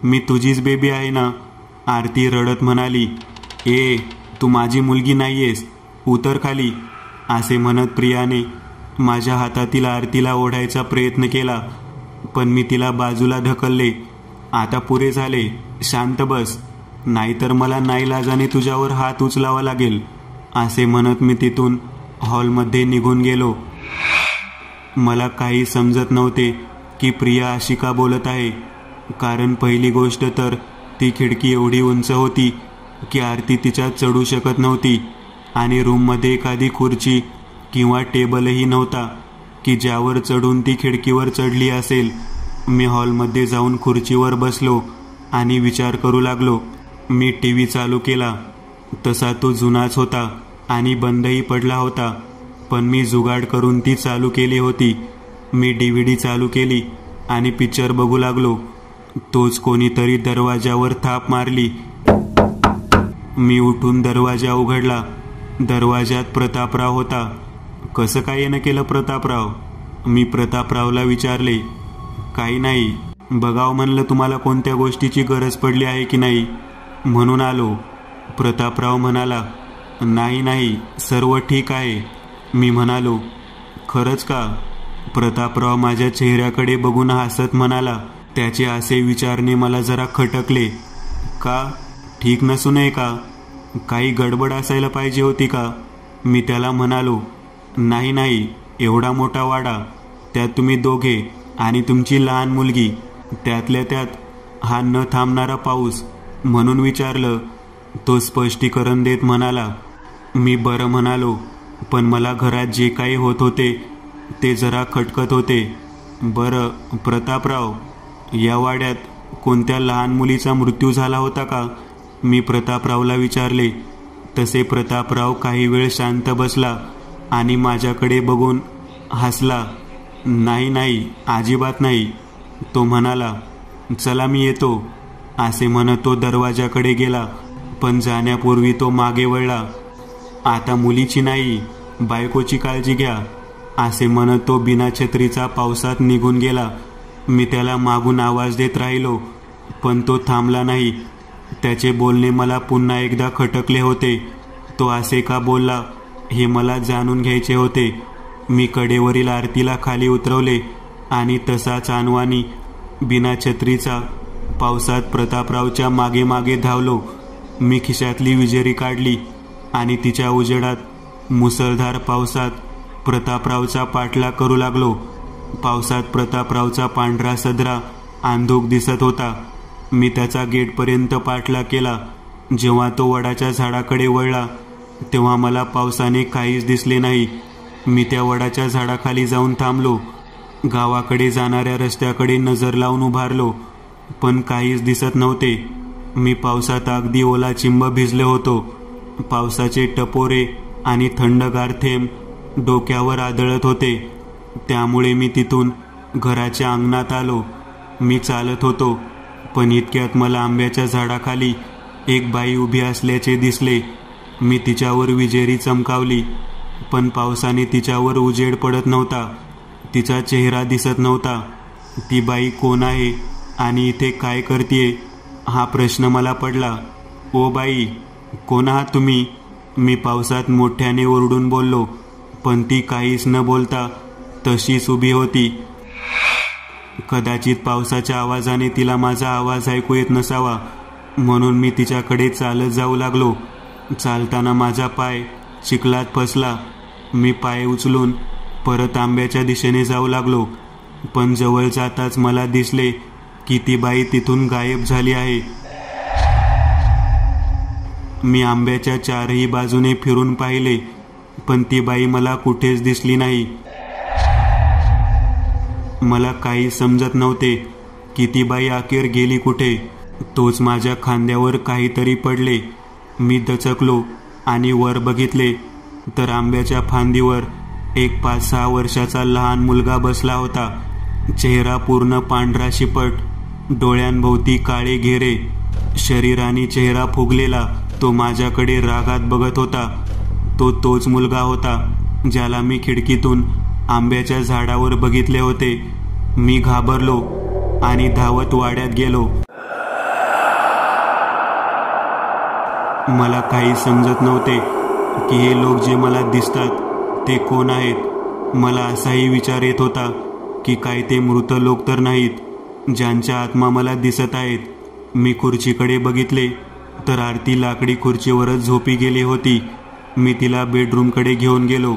मी तुझीच बेबी आहे ना. आरती रडत म्हणाली, तू माझी मुलगी नाहीयेस, उतर खाली. असे म्हणत प्रियाने माझ्या हातातील आरतीला ओढायचा प्रयत्न केला, पण मी तिला बाजूला ढकलले. आता पुरे झाले, शांत बस, नाहीतर मला नाईलाजाने तुझ्यावर हात उचलावा लागेल. असे म्हणत मी तिथून हॉलमध्ये निघून गेलो. मला काही समजत नव्हते की प्रिया अशी का बोलत आहे. कारण पहिली गोष्ट तर ती खिडकी एवढी उंच होती की आरती तिच्यात चढू शकत नव्हती आणि रूममध्ये एखादी खुर्ची किंवा टेबलही नव्हता की ज्यावर चढून ती खिडकीवर चढली असेल. मी हॉलमध्ये जाऊन खुर्चीवर बसलो आणि विचार करू लागलो. मी टीव्ही चालू केला. तसा तो जुनाच होता आणि बंदही पडला होता, पण मी जुगाड करून ती चालू केली होती. मी DVD चालू केली आणि पिक्चर बघू लागलो. तोच कोणीतरी दरवाजावर थाप मारली. मी उठून दरवाजा उघडला. दरवाजात प्रतापराव होता. कसं काय येणं केलं प्रतापराव? मी प्रतापरावला विचारले. काही नाही, बघावं म्हणलं तुम्हाला कोणत्या गोष्टीची गरज पडली आहे की नाही, म्हणून आलो. प्रतापराव म्हणाला, नाही, सर्व ठीक आहे. मी म्हणालो, खरंच का? प्रतापराव माझ्या चेहऱ्याकडे बघून हसत म्हणाला. त्याचे असे विचारणे मला जरा खटकले. का? ठीक नसू नये का? काही गडबड असायला पाहिजे होती का? मी त्याला म्हणालो, नाही, एवढा मोठा वाडा, त्यात तुम्ही दोघे आणि तुमची लहान मुलगी, त्यातल्या त्यात हा न थांबणारा पाऊस, म्हणून विचारलं. तो स्पष्टीकरण देत म्हणाला. मी बरं म्हणालो, पण मला घरात जे काही होत होते ते जरा खटकत होते. बरं प्रतापराव, या वाड्यात कोणत्या लहान मुलीचा मृत्यू झाला होता का? मी प्रतापरावला विचारले. तसे प्रतापराव काही वेळ शांत बसला आणि माझ्याकडे बघून हसला. नाही, अजिबात नाही. तो म्हणाला, चला मी येतो. असे म्हणत तो दरवाजाकडे गेला, पण जाण्यापूर्वी तो मागे वळला. आता मुलीची नाही, बायकोची काळजी घ्या, असे म्हणत तो बिना छत्रीचा पावसात निघून गेला. मी त्याला मागून आवाज देत राहिलो, पण तो थांबला नाही. त्याचे बोलणे मला पुन्हा एकदा खटकले होते. तो असे का बोलला हे मला जाणून घ्यायचे होते. मी कडेवरील आरतीला खाली उतरवले आणि तसाच अनवाणी बिना छत्रीचा पावसात प्रतापरावच्या मागे मागे धावलो. मी खिशातली विजेरी काढली आणि तिच्या उजेडात मुसळधार पावसात प्रतापरावचा पाठलाग करू लागलो. पावसात प्रतापरावचा पांढरा सदरा अंधुक दिसत होता. मी त्याचा गेटपर्यंत पाठलाग केला. जेव्हा तो वडाच्या झाडाकडे वळला तेव्हा मला पावसाने काहीच दिसले नाही. मी त्या वडाच्या झाडाखाली जाऊन थांबलो. गावाकडे जाणाऱ्या रस्त्याकडे नजर लावून उभारलो, पण काहीच दिसत नव्हते. मी पावसात अगदी ओला चिंब भिजले होतो. पावसाचे टपोरे आणि थंडगार थेंब डोक्यावर आदळत होते. त्यामुळे मी तिथून घराच्या अंगणात आलो. मी चालत होतो, पण इतक्यात मला आंब्याच्या झाडाखाली एक बाई उभी असल्याचे दिसले. मी तिच्यावर विजेरी चमकावली, पण पावसाने तिच्यावर उजेड पडत नव्हता. तिचा चेहरा दिसत नव्हता. ती बाई कोण आहे आणि इथे काय करतेय हा प्रश्न मला पडला. ओ बाई, कोण आहात तुम्ही? मी पावसात मोठ्याने ओरडून बोललो, पण ती काहीच न बोलता तशीच उभी होती. कदाचित पावसाच्या आवाजाने तिला माझा आवाज ऐकू येत नसावा, म्हणून मी तिच्याकडे चालत जाऊ लागलो. चालताना माझा पाय चिखलात फसला. मी पाय उचलून परत आंब्याच्या दिशेने जाऊ लागलो, पण जवळ जाताच मला दिसले की ती बाई तिथून गायब झाली आहे. मी आंब्याच्या चारही बाजूने फिरून पाहिले, पण ती बाई मला कुठेच दिसली नाही. मला काही समजत नव्हते की ती बाई अखेर गेली कुठे. तोच माझ्या खांद्यावर काहीतरी पडले. मी दचकलो आणि वर बघितले तर आंब्याच्या फांदीवर एक 5-6 वर्षाचा लहान मुलगा बसला होता. चेहरा पूर्ण पांढरा शिपट, डोळ्यांभोवती काळे घेरे, शरीर आणि चेहरा फुगलेला. तो माझ्याकडे रागात बघत होता. तोच मुलगा होता ज्याला मी खिडकीतून आंब्याच्या झाडावर बघितले होते. मी घाबरलो आणि धावत वाड्यात गेलो. मला काही समजत नव्हते की हे लोक जे मला दिसतात ते कोण आहेत. मला असाही विचार येत होता की काय ते मृत लोक तर नाहीत ज्यांच्या आत्मा मला दिसत आहेत. मी खुर्चीकडे बघितले तर आरती लाकडी खुर्चीवरच झोपी गेली होती. मी तिला बेडरूमकडे घेऊन गेलो.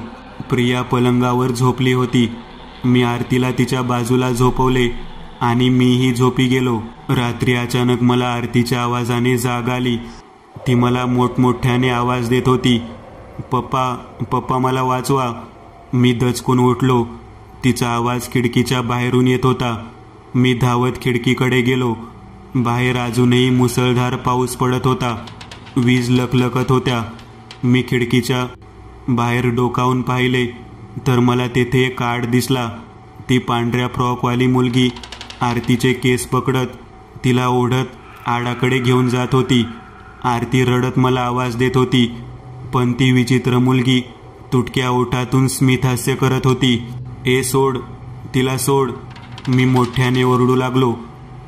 प्रिया पलंगावर झोपली होती. मी आरतीला तिच्या बाजूला झोपवले आणि मीही झोपी गेलो. रात्री अचानक मला आरतीच्या आवाजाने जाग आली. ती मला मोठमोठ्याने आवाज देत होती, पप्पा पप्पा मला वाचवा. मी दचकून उठलो. तिचा आवाज खिडकीच्या बाहेरून येत होता. मी धावत खिडकीकडे गेलो. बाहेर अजूनही मुसळधार पाऊस पडत होता. वीज लखलखत होत्या. मी खिडकीच्या बाहेर डोकावून पाहिले तर मला तेथे एक आड दिसला. ती पांढऱ्या फ्रॉकवाली मुलगी आरतीचे केस पकडत तिला ओढत आडाकडे घेऊन जात होती. आरती रडत मला आवाज देत होती, पण ती विचित्र मुलगी तुटक्या ओठातून स्मित हास्य करत होती. ए सोड, तिला सोड. मी मोठ्याने ओरडू लागलो,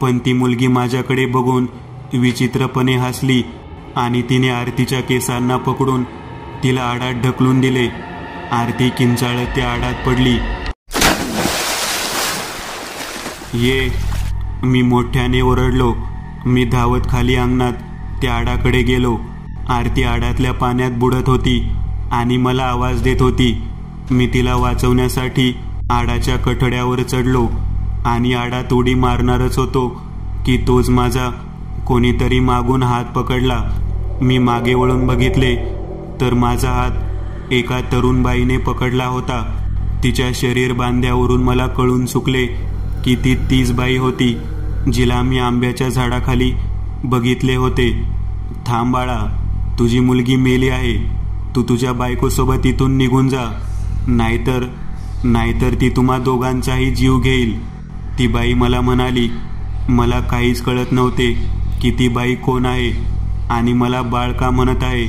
पण ती मुलगी माझ्याकडे बघून विचित्रपणे हसली आणि तिने आरतीच्या केसांना पकडून तिला आडात ढकलून दिले. आरती किंचाळत त्या आडात पडली. ये, मी मोठ्याने ओरडलो. मी धावत खाली अंगणात त्या आडाकडे गेलो. आरती आडातल्या पाण्यात बुडत होती आणि मला आवाज देत होती. मी तिला वाचवण्यासाठी आडाच्या कठड्यावर चढलो आणि आडात उडी मारणारच होतो की तोच माझा कोणीतरी मागून हात पकडला. मी मागे वळून बघितले तर माझा हात एका तरुण बाईने पकडला होता. तिच्या शरीर बांध्यावरून मला कळून चुकले की ती तीच बाई होती जिला मी आंब्याच्या झाडाखाली बघितले होते. थांब बाळा, तुझी मुलगी मेली आहे. तू तुझ्या बायकोसोबत इथून निघून जा, नाहीतर ती तुम्हा दोघांचाही जीव घेईल, ती बाई मला म्हणाली. मला काहीच कळत नव्हते की ती बाई कोण आहे आणि मला बाळ का म्हणत आहे.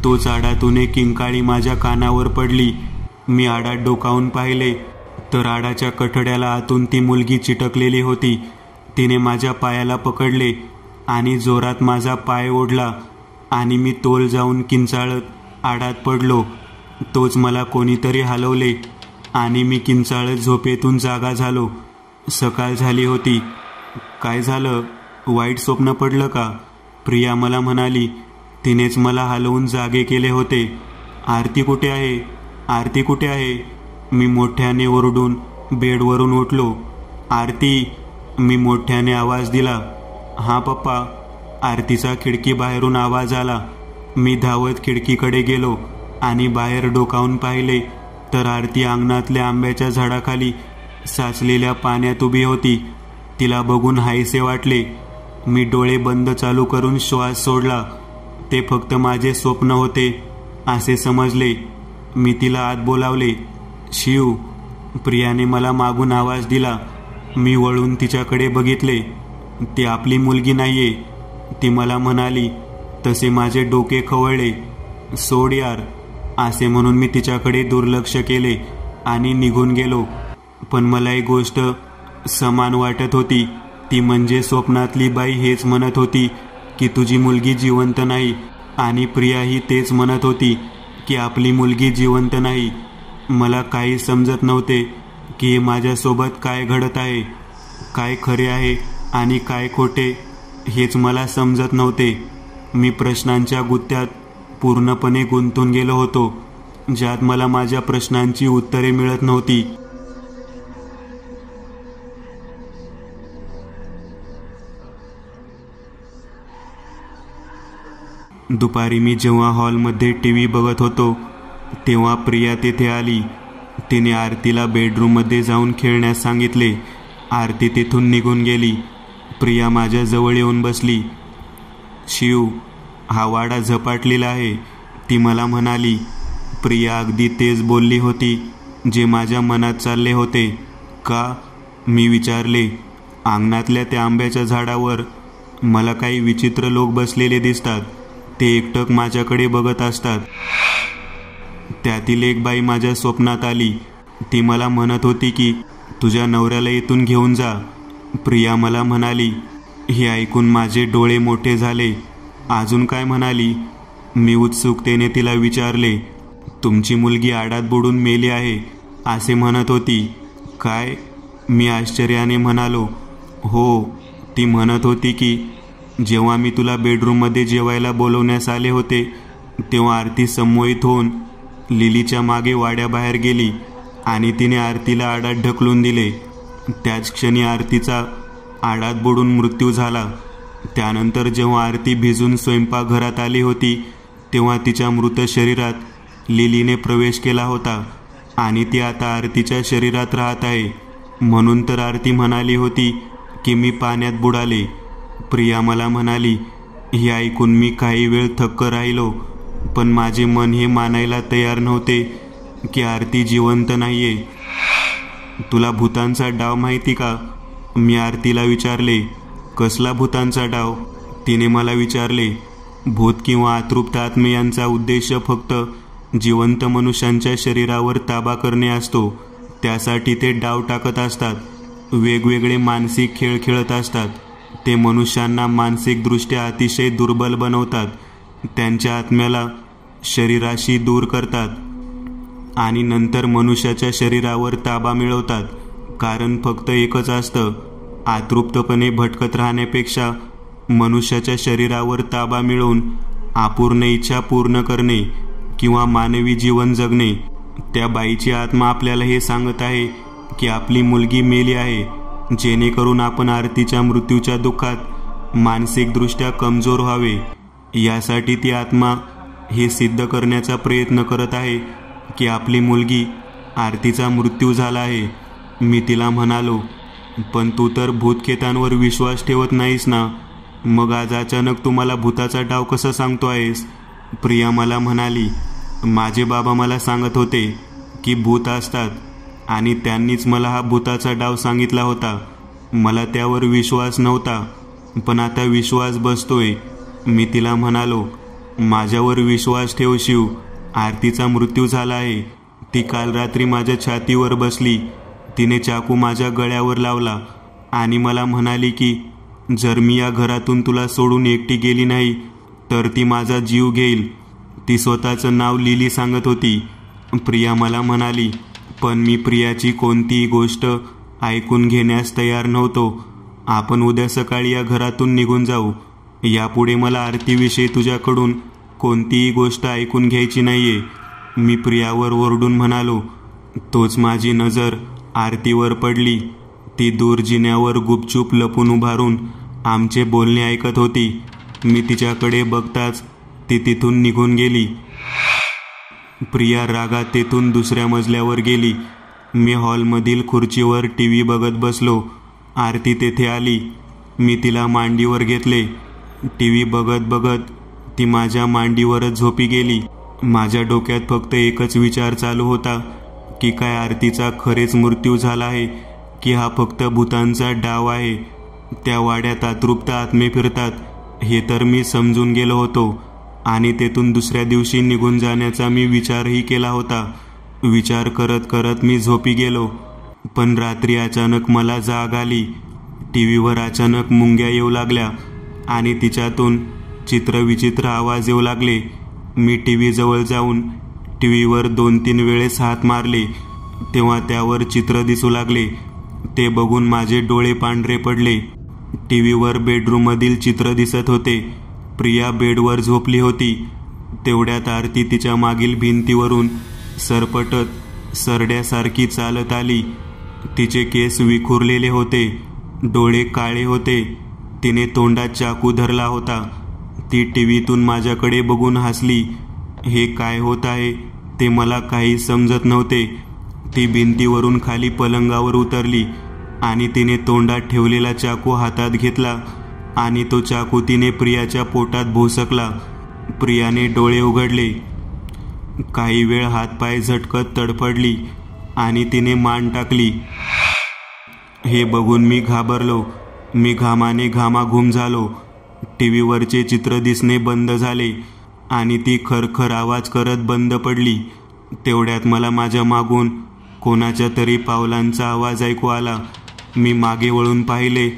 तोच आडातून एक किंकाळी माझ्या कानावर पडली. मी आडात डोकावून पाहिले तर आडाच्या कठड्याला आतून ती मुलगी चिटकलेली होती. तिने माझ्या पायाला पकडले आणि जोरात माझा पाय ओढला आणि मी तोल जाऊन किंचाळत आडात पडलो. तोच मला कोणीतरी हलवले आणि मी किंचाळत झोपेतून जागा झालो. सकाळ झाली होती. काय झालं, वाईट स्वप्न पडलं का, प्रिया मला म्हणाली. तिनेच मला हलवून जागे केले होते. आरती कुठे आहे, आरती कुठे आहे. मी मोठ्याने ओरडून बेडवरून उठलो. आरती, मी मोठ्याने आवाज दिला. हां पप्पा, आरतीचा खिडकी बाहेरून आवाज आला. मी धावत खिडकीकडे गेलो आणि बाहेर डोकावून पाहिले तर आरती अंगणातल्या आंब्याच्या झाडाखाली साचलेल्या पाण्यात उभी होती. तिला बघून हायसे वाटले. मी डोळे बंद चालू करून श्वास सोडला. ते फक्त माझे स्वप्न होते असे समजले. मी तिला आत बोलावले. शिव, प्रियाने मला मागून आवाज दिला. मी वळून तिच्याकडे बघितले. ती आपली मुलगी नाहीये, ती मला म्हणाली. तसे माझे डोके खवळले. सोड यार, असे म्हणून मी तिच्याकडे दुर्लक्ष केले आणि निघून गेलो. पण मला एक गोष्ट समान वाटत होती, ती म्हणजे स्वप्नातली बाई हेच म्हणत होती की तुझी मुलगी जिवंत नाही आणि प्रियाही तेच म्हणत होती की आपली मुलगी जिवंत नाही. मला काही समजत नव्हते की हे माझ्यासोबत काय घडत आहे, काय खरे आहे आणि काय खोटे हेच मला समजत नव्हते. मी प्रश्नांच्या गुत्त्यात पूर्णपणे गुंतून गेलो होतो, ज्यात मला माझ्या प्रश्नांची उत्तरे मिळत नव्हती. दुपारी मी जेव्हा हॉलमध्ये टीव्ही बघत होतो तेव्हा प्रिया तेथे आली. तिने आरतीला बेडरूममध्ये जाऊन खेळण्यास सांगितले. आरती तिथून निघून गेली. प्रिया माझ्या जवळ येऊन बसली. शिव, हा वाडा झपाटलेला आहे, ती मला म्हणाली. प्रिया अगदी तेच बोलली होती जे माझ्या मनात चालले होते. का? मी विचारले. अंगणातल्या त्या आंब्याच्या झाडावर मला काही विचित्र लोक बसलेले दिसतात. ते एकटक माझ्याकडे बघत असतात. त्यातील एक बाई माझ्या स्वप्नात आली. ती मला म्हणत होती की तुझ्या नवऱ्याला इथून घेऊन जा. प्रिया मला म्हणाली. हे ऐकून माझे डोळे मोठे झाले. अजून काय म्हणाली? मी उत्सुकतेने तिला विचारले. तुमची मुलगी आडात बुडून मेली आहे असे म्हणत होती. काय? मी आश्चर्याने म्हणालो. हो, ती म्हणत होती की जेव्हा मी तुला बेडरूममध्ये जेवायला बोलवण्यास आले होते तेव्हा आरती संमोहित होऊन लिलीच्या मागे वाड्याबाहेर गेली आणि तिने आरतीला आडात ढकलून दिले. त्याच क्षणी आरतीचा आडात बुडून मृत्यू झाला. त्यानंतर जेव्हा आरती भिजून स्वयंपाकघरात आली होती तेव्हा तिच्या मृत शरीरात लिलीने प्रवेश केला होता आणि ती आता आरतीच्या शरीरात राहत आहे. म्हणून तर आरती म्हणाली होती की मी पाण्यात बुडाले. प्रिया मला म्हणाली. हे ऐकून मी काही वेळ थक्क राहिलो, पण माझे मन हे मानायला तयार नव्हते की आरती जिवंत नाहीये. तुला भूतांचा डाव माहिती का? मी आरतीला विचारले. कसला भूतांचा डाव? तिने मला विचारले. भूत किंवा अतृप्त आत्मे उद्देश फक्त जिवंत मनुष्यांच्या शरीरावर ताबा करणे असतो. त्यासाठी ते डाव टाकत असतात. वेगवेगळे मानसिक खेळ खेळत असतात. ते मनुष्यांना मानसिकदृष्ट्या अतिशय दुर्बल बनवतात. त्यांच्या आत्म्याला शरीराशी दूर करतात आणि नंतर मनुष्याच्या शरीरावर ताबा मिळवतात. कारण फक्त एकच असतं, अतृप्तपणे भटकत राहण्यापेक्षा मनुष्याच्या शरीरावर ताबा मिळवून अपूर्ण इच्छा पूर्ण करणे किंवा मानवी जीवन जगणे. त्या बाईची आत्मा आपल्याला हे सांगत आहे की आपली मुलगी मेली आहे, जेणेकरून आपण आरतीच्या मृत्यूच्या दुःखात मानसिकदृष्ट्या कमजोर व्हावे. यासाठी ती आत्मा हे सिद्ध करण्याचा प्रयत्न करत आहे की आपली मुलगी आरतीचा मृत्यू झाला आहे. मी तिला म्हणालो, पण तू तर भूतखेतांवर विश्वास ठेवत नाहीस ना, मग आज अचानक तू मला भूताचा डाव कसं सांगतो आहेस? प्रिया मला म्हणाली. माझे बाबा मला सांगत होते की भूत असतात आणि त्यांनीच मला हा भूताचा डाव सांगितला होता. मला त्यावर विश्वास नव्हता, पण आता विश्वास बसतोय. मी तिला म्हणालो, माझ्यावर विश्वास ठेव शिव, आरतीचा मृत्यू झाला आहे. ती काल रात्री माझ्या छातीवर बसली. तिने चाकू माझ्या गळ्यावर लावला आणि मला म्हणाली की जर मी या घरातून तुला सोडून एकटी गेली नाही तर ती माझा जीव घेईल. ती स्वतःचं नाव लिली सांगत होती. प्रिया मला म्हणाली. पण मी प्रियाची कोणतीही गोष्ट ऐकून घेण्यास तयार नव्हतो. आपण उद्या सकाळी या घरातून निघून जाऊ. यापुढे मला आरतीविषयी तुझ्याकडून कोणतीही गोष्ट ऐकून घ्यायची नाहीये, मी प्रियावर ओरडून म्हणालो. तोच माझी नजर आरतीवर पडली. ती दूर जिन्यावर गुपचूप लपून उभारून आमचे बोलणे ऐकत होती. मी तिच्याकडे बघताच ती तिथून निघून गेली. प्रिया रागात तेथून दुसऱ्या मजल्यावर गेली. मी हॉलमधील खुर्चीवर टीव्ही बघत बसलो. आरती तेथे आली. मी तिला मांडीवर घेतले. टीव्ही बघत बघत ती माझ्या मांडीवरच झोपी गेली. माझ्या डोक्यात फक्त एकच विचार चालू होता की काय आरतीचा खरेच मृत्यू झाला आहे की हा फक्त भूतांचा डाव आहे. त्या वाड्यात अतृप्त आत्मे फिरतात हे तर मी समजून गेलो होतो आणि तेथून दुसऱ्या दिवशी निघून जाण्याचा मी विचारही केला होता. विचार करत करत मी झोपी गेलो. पण रात्री अचानक मला जाग आली. टीव्हीवर अचानक मुंग्या येऊ लागल्या आणि तिच्यातून चित्रविचित्र आवाज येऊ लागले. मी टीव्ही जवळ जाऊन टीव्हीवर 2-3 वेळेस हात मारले तेव्हा त्यावर चित्र दिसू लागले. ते बघून माझे डोळे पांढरे पडले. टीव्हीवर बेडरूममधील चित्र दिसत होते. प्रिया बेडवर झोपली होती. तेवढ्यात आरती तिच्या मागील भिंतीवरून सरपटत सरड्यासारखी चालत आली. तिचे केस विखुरलेले होते, डोळे काळे होते. तिने तोंडात चाकू धरला होता. ती टीव्हीतून माझ्याकडे बघून हसली. हे काय होत आहे ते मला काही समजत नव्हते. ती भिंतीवरून खाली पलंगावर उतरली आणि तिने तोंडात ठेवलेला चाकू हातात घेतला आणि तो चाकू तिने प्रियाच्या पोटात भोसकला. प्रियाने डोळे उघडले. काही वेळ हातपाय झटकत तडफडली आणि तिने मान टाकली. हे बघून मी घाबरलो. मी घामाने घामाघूम झालो. टीव्हीवरचे चित्र दिसणे बंद झाले आणि ती खरखर आवाज करत बंद पडली. तेवढ्यात मला माझ्या मागून कोणाच्या तरी पावलांचा आवाज ऐकू आला. मी मागे वळून पाहिले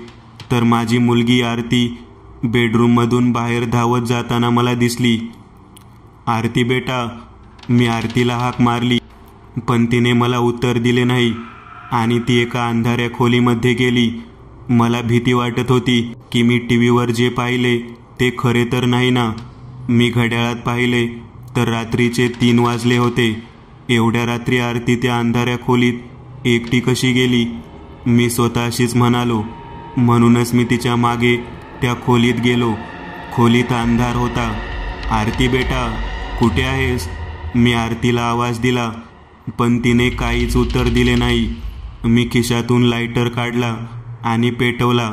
तर माझी मुलगी आरती बेडरूममधून बाहेर धावत जाताना मला दिसली. आरती बेटा, मी आरतीला हाक मारली पण तिने मला उत्तर दिले नाही आणि ती एका अंधाऱ्या खोलीमध्ये गेली. मला भीती वाटत होती की मी टीव्हीवर जे पाहिले ते खरे तर नाही ना. मी घड्याळात पाहिले तर रात्रीचे 3 वाजले होते. एवढ्या रात्री आरती त्या अंधाऱ्या खोलीत एकटी कशी गेली? मी स्वतःशीच म्हणालो. म्हणूनच मी तिच्या मागे त्या खोलीत गेलो. खोलीत अंधार होता. आरती बेटा, कुठे आहेस? मी आरतीला आवाज दिला पण तिने काहीच उत्तर दिले नाही. मी खिशातून लायटर काढला आणि पेटवला.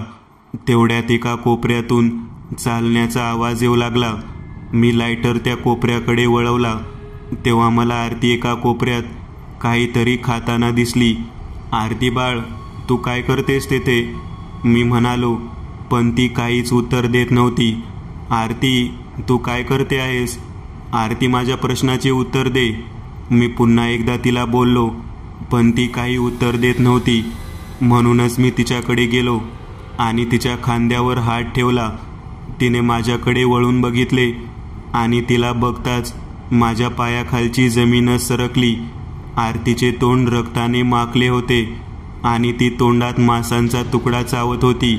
तेवढ्यात एका कोपऱ्यातून चालण्याचा आवाज येऊ लागला. मी लायटर त्या कोपऱ्याकडे वळवला तेव्हा मला आरती एका कोपऱ्यात काहीतरी खाताना दिसली. आरती बाळ, तू काय करतेस तेथे? मी म्हणालो पण ती काहीच उत्तर देत नव्हती. आरती, तू काय करते आहेस? आरती, माझ्या प्रश्नाचे उत्तर दे. मी पुन्हा एकदा तिला बोललो पण ती काही उत्तर देत नव्हती. म्हणूनच मी तिच्याकडे गेलो आणि तिच्या खांद्यावर हात ठेवला. तिने माझ्याकडे वळून बघितले आणि तिला बघताच माझ्या पायाखालची जमीनच सरकली. आरतीचे तोंड रक्ताने माखले होते आणि ती तोंडात मांसाचा तुकडा चावत होती.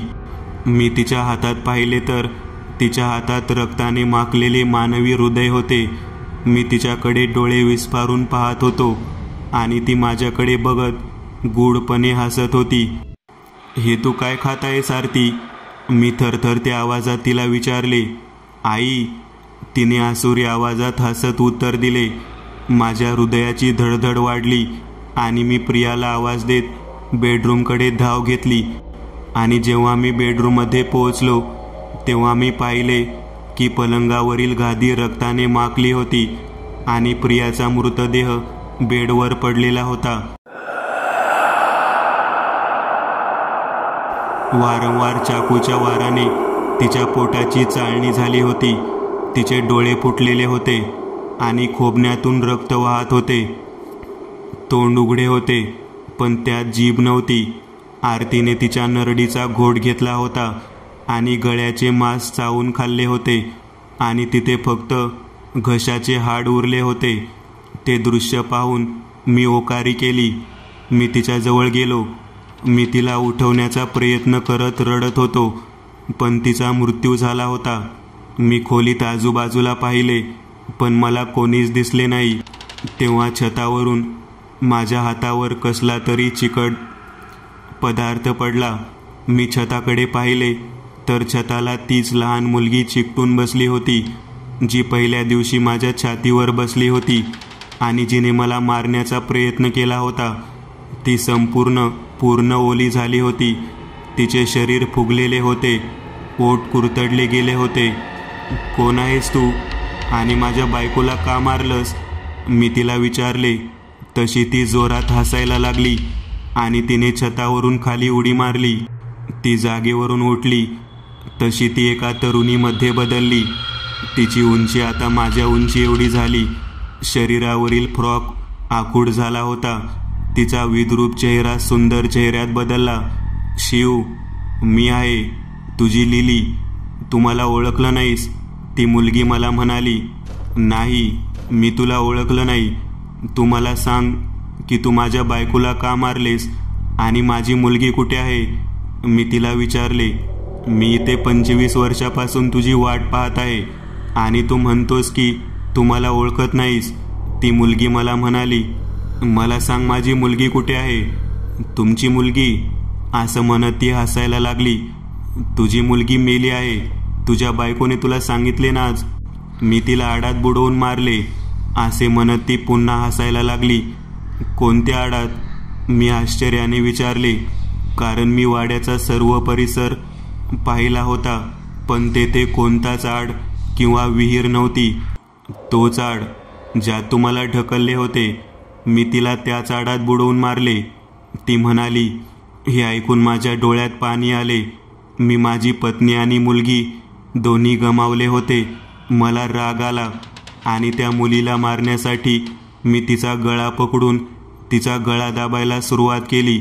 मी तिच्या हातात पाहिले तर तिच्या हातात रक्ताने माखलेले मानवी हृदय होते. मी तिच्याकडे डोळे विस्फारून पाहत होतो आणि ती माझ्याकडे बघत गूढपणे हसत होती. हे तू काय खात आहेस आरती? मी थरथरत्या आवाजात तिला विचारले. आई, तिने आसुरी आवाजात हसत उत्तर दिले. माझ्या हृदयाची धडधड वाढली आणि मी प्रियाला आवाज देत बेडरूमकडे धाव घेतली. आणि जेव्हा मी बेडरूममध्ये पोहोचलो तेव्हा मी पाहिले की पलंगावरील गादी रक्ताने माखली होती आणि प्रियाचा मृतदेह बेडवर पडलेला होता. वारंवार चाकूच्या वाराने तिच्या पोटाची चाळणी झाली होती. तिचे डोळे फुटलेले होते आणि खोबण्यातून रक्त वाहत होते. तोंड उघडे होते पण त्यात जीभ नव्हती. आरतीने तिच्या नरडीचा घोट घेतला होता आणि गळ्याचे मांस चावून खाल्ले होते आणि तिथे फक्त घशाचे हाड उरले होते. ते दृश्य पाहून मी ओकारी केली. मी तिच्याजवळ गेलो. मी तिला उठवण्याचा प्रयत्न करत रडत होतो पण तिचा मृत्यू झाला होता. मी खोलीत आजूबाजूला पाहिले पण मला कोणीच दिसले नाही. तेव्हा छतावरून माझ्या हातावर कसला तरी चिकट पदार्थ पडला. मी छताकडे पाहिले तर छताला तीच लहान मुलगी चिकटून बसली होती जी पहिल्या दिवशी माझ्या छातीवर बसली होती आणि जिने मला मारण्याचा प्रयत्न केला होता. ती पूर्ण ओली झाली होती. तिचे शरीर फुगलेले होते. पोट कुरतडले गेले होते. कोण आहेस तू आणि माझ्या बायकोला का मारलंस? मी तिला विचारले. तशी ती जोरात हसायला लागली आणि तिने छतावरून खाली उडी मारली. ती जागेवरून उठली तशी ती एका तरुणीमध्ये बदलली. तिची उंची आता माझ्या उंची एवढी झाली. शरीरावरील फ्रॉक आखूड झाला होता. तिचा विद्रूप चेहरा सुंदर चेहऱ्यात बदलला. शिव, मी आहे, तुझी लिली. तू मला ओळखलं नाहीस? ती मुलगी मला म्हणाली. नाही, मी तुला ओळखलं नाही. तू मला सांग की तू माझ्या बायकोला का मारलेस आणि माझी मुलगी कुठे आहे? मी तिला विचारले. मी इथे 25 वर्षापासून तुझी वाट पाहत आहे आणि तू म्हणतोस की तू मला ओळखत नाहीस. ती मुलगी मला म्हणाली, मला सांग माझी मुलगी कुठे आहे? तुमची मुलगी? असं म्हणत ती हसायला लागली. तुझी मुलगी मेली आहे. तुझ्या बायकोने तुला सांगितले ना आज. मी तिला आडात बुडवून मारले असे म्हणत ती पुन्हा हसायला लागली. कोणत्या आडात? मी आश्चर्याने विचारले, कारण मी वाड्याचा सर्व परिसर पाहिला होता, पण तेथे कोणताच आड किंवा विहीर नव्हती. तोच आड ज्यात तुम्हाला ढकलले होते, मी तिला त्याच आडात बुडवून मारले. ती म्हणाली. हे ऐकून माझ्या डोळ्यात पाणी आले. मी माझी पत्नी आणि मुलगी दोन्ही गमावले होते. मला राग आला आणि त्या मुलीला मारण्यासाठी मी तिचा गळा पकडून तिचा गळा दाबायला सुरुवात केली,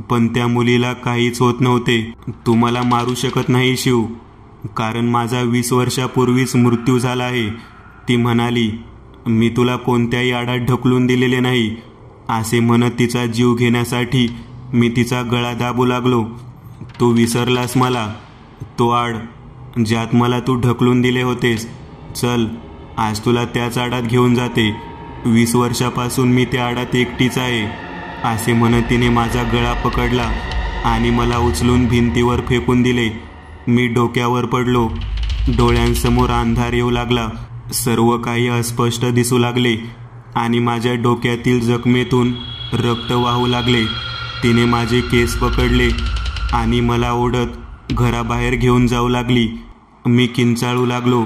पण त्या मुलीला काहीच होत नव्हते. तू मला मारू शकत नाही शिव, कारण माझा 20 वर्षापूर्वीच मृत्यू झाला आहे. ती म्हणाली. मी तुला कोणत्याही आडात ढकलून दिलेले नाही. असे म्हणत तिचा जीव घेण्यासाठी मी तिचा गळा दाबू लागलो. तू विसरलास मला, तो आड ज्यात मला तू ढकलून दिले होतेस. चल, आज तुला त्याच आडात घेऊन जाते. 20 वर्षापासून मी त्या आडात एकटीच आहे. असे म्हणत तिने माझा गळा पकडला आणि मला उचलून भिंतीवर फेकून दिले. मी डोक्यावर पडलो. डोळ्यांसमोर अंधार येऊ लागला. सर्व काही अस्पष्ट दिसू लागले आणि माझ्या डोक्यातील जखमेतून रक्त वाहू लागले. तिने माझे केस पकडले आणि मला ओढत घराबाहेर घेऊन जाऊ लागली. मी किंचाळू लागलो.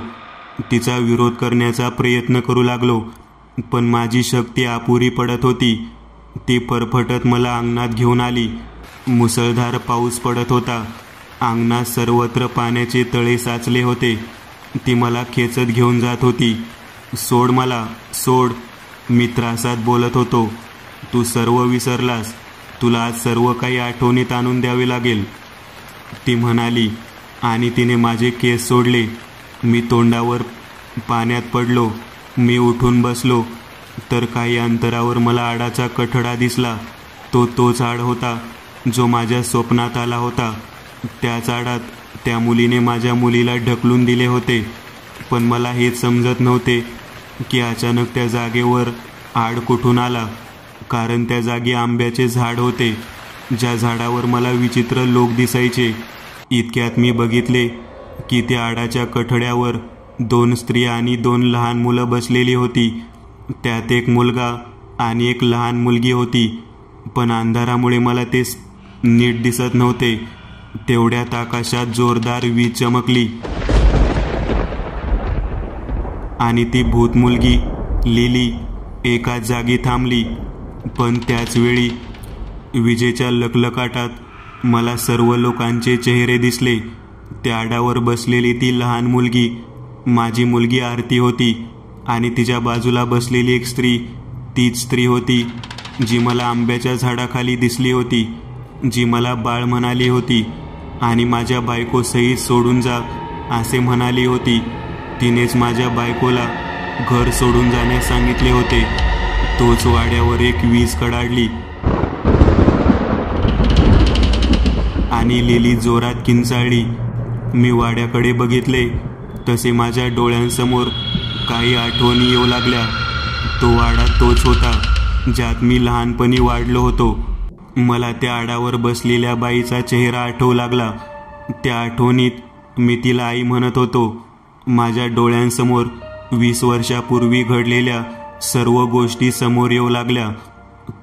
तिचा विरोध करण्याचा प्रयत्न करू लागलो, पण माझी शक्ती अपुरी पडत होती. ती फरफटत मला अंगणात घेऊन आली. मुसळधार पाऊस पडत होता. अंगणात सर्वत्र पाण्याचे तळे साचले होते. ती मला खेचत घेऊन जात होती. सोड मला, सोड, मी त्रासात बोलत होतो. तू सर्व विसरलास. तुला आज सर्व काही आठवणीत आणून द्यावे लागेल, ती म्हणाली आणि तिने माझे केस सोडले. मी तोंडावर पाण्यात पडलो. मी उठून बसलो तर काही अंतरावर मला आडाचा कठडा दिसला. तोच आड होता जो माझ्या स्वप्नात आला होता. त्याच आडात त्या मुलीने माझ्या मुलीला ढकलून दिले होते. पण मला हेच समजत नव्हते की अचानक त्या जागेवर आड कुठून आला, कारण त्या जागी आंब्याचे झाड होते, ज्या झाडावर मला विचित्र लोक दिसायचे. इतक्यात मी बघितले की त्या आडाच्या कठड्यावर 2 स्त्रिया आणि 2 लहान मुलं बसलेली होती. त्यात एक मुलगा आणि एक लहान मुलगी होती, पण अंधारामुळे मला ते नीट दिसत नव्हते. तेवढ्यात आकाशात जोरदार वीज चमकली आणि ती भूत मुलगी लिली एकाच जागी थांबली. पण त्याच वेळी विजेच्या लखलखाटात मला सर्व लोकांचे चेहरे दिसले. त्या आडावर बसलेली ती लहान मुलगी माझी मुलगी आरती होती आणि तिच्या बाजूला बसलेली एक स्त्री तीच स्त्री होती जी मला आंब्याच्या झाडाखाली दिसली होती, जी मला बाळ म्हणाली होती आणि माझ्या बायकोसहित सोडून जा असे म्हणाली होती. तिनेच माझ्या बायकोला घर सोडून जाण्यास सांगितले होते. तोच वाड्यावर एक वीज कडाडली आणि लिली जोरात किंचाळली. मी वाड्याकडे बघितले तसे माझ्या डोळ्यांसमोर काही आठवणी येऊ लागल्या. तो वाडा तोच होता ज्यात मी लहानपणी वाढलो होतो. मला त्या आडावर बसलेल्या बाईचा चेहरा आठवू लागला. त्या आठवणीत मी तिला आई म्हणत होतो. माझ्या डोळ्यांसमोर 20 वर्षापूर्वी घडलेल्या सर्व गोष्टी समोर येऊ लागल्या.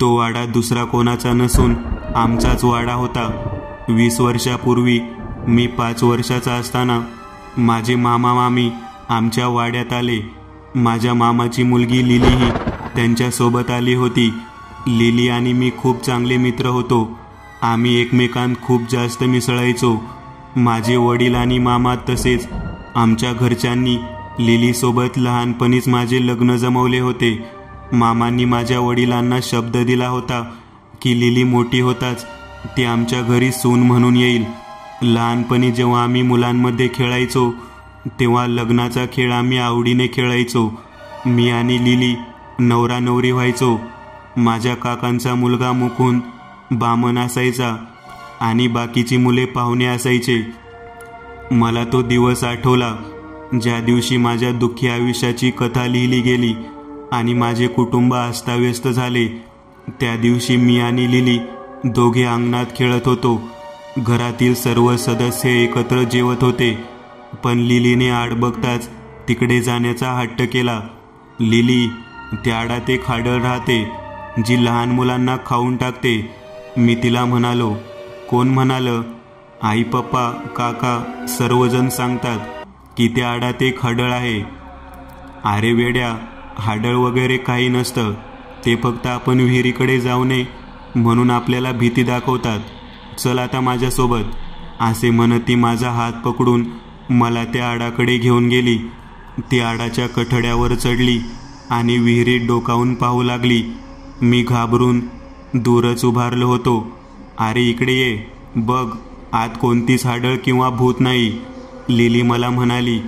तो वाडा दुसरा कोणाचा नसून आमचाच वाडा होता. 20 वर्षापूर्वी मी 5 वर्षाचा असताना माझे मामा मामी आमच्या वाड्यात आले. माझ्या मामाची मुलगी लिलीही त्यांच्यासोबत आली होती. लिली आणि मी खूप चांगले मित्र होतो. आम्ही एकमेकांत खूप जास्त मिसळायचो. माझे वडील आणि मामा तसेच आमच्या घरच्यांनी लिलीसोबत लहानपणीच माझे लग्न जमवले होते. मामांनी माझ्या वडिलांना शब्द दिला होता की लिली मोठी होताच ती आमच्या घरी सून म्हणून येईल. लहानपणी जेव्हा आम्ही मुलांमध्ये खेळायचो तेव्हा लग्नाचा खेळ आम्ही आवडीने खेळायचो. मी आणि लिली नवरा नवरी व्हायचो. माझ्या काकांचा मुलगा मुकुंद बामण असायचा आणि बाकीची मुले पाहुणे असायचे. मला तो दिवस आठवला ज्या दिवशी माझ्या दुःखी आयुष्याची कथा लिहिली गेली आणि माझे कुटुंब अस्ताव्यस्त झाले. त्या दिवशी मी आणि लिली दोघे अंगणात खेळत होतो. घरातील सर्व सदस्य एकत्र जेवत होते, पण लिलीने आड बघताच तिकडे जाण्याचा हट्ट केला. लिली, त्या आडात एक हाडळ राहते जी लहान मुलांना खाऊन टाकते. मी तिला म्हणालो. कोण म्हणालं? आई, पप्पा, काका सर्वजण सांगतात की त्या आडात एक हाडळ आहे. अरे वेड्या, हाडळ वगैरे काही नसतं. ते फक्त आपण विहिरीकडे जाऊ नये म्हणून आपल्याला भीती दाखवतात. चल आता माझ्यासोबत, असे म्हणत ती माझा हात पकडून मला त्या आडाकडे घेऊन गेली. ती आडाच्या कठड्यावर चढली आणि विहिरीत डोकावून पाहू लागली. मी घाबरून दूरच उभारलो होतो. अरे इकडे ये, बघ, आत कोणतीच हाडळ किंवा भूत नाही, लिली मला म्हणाली.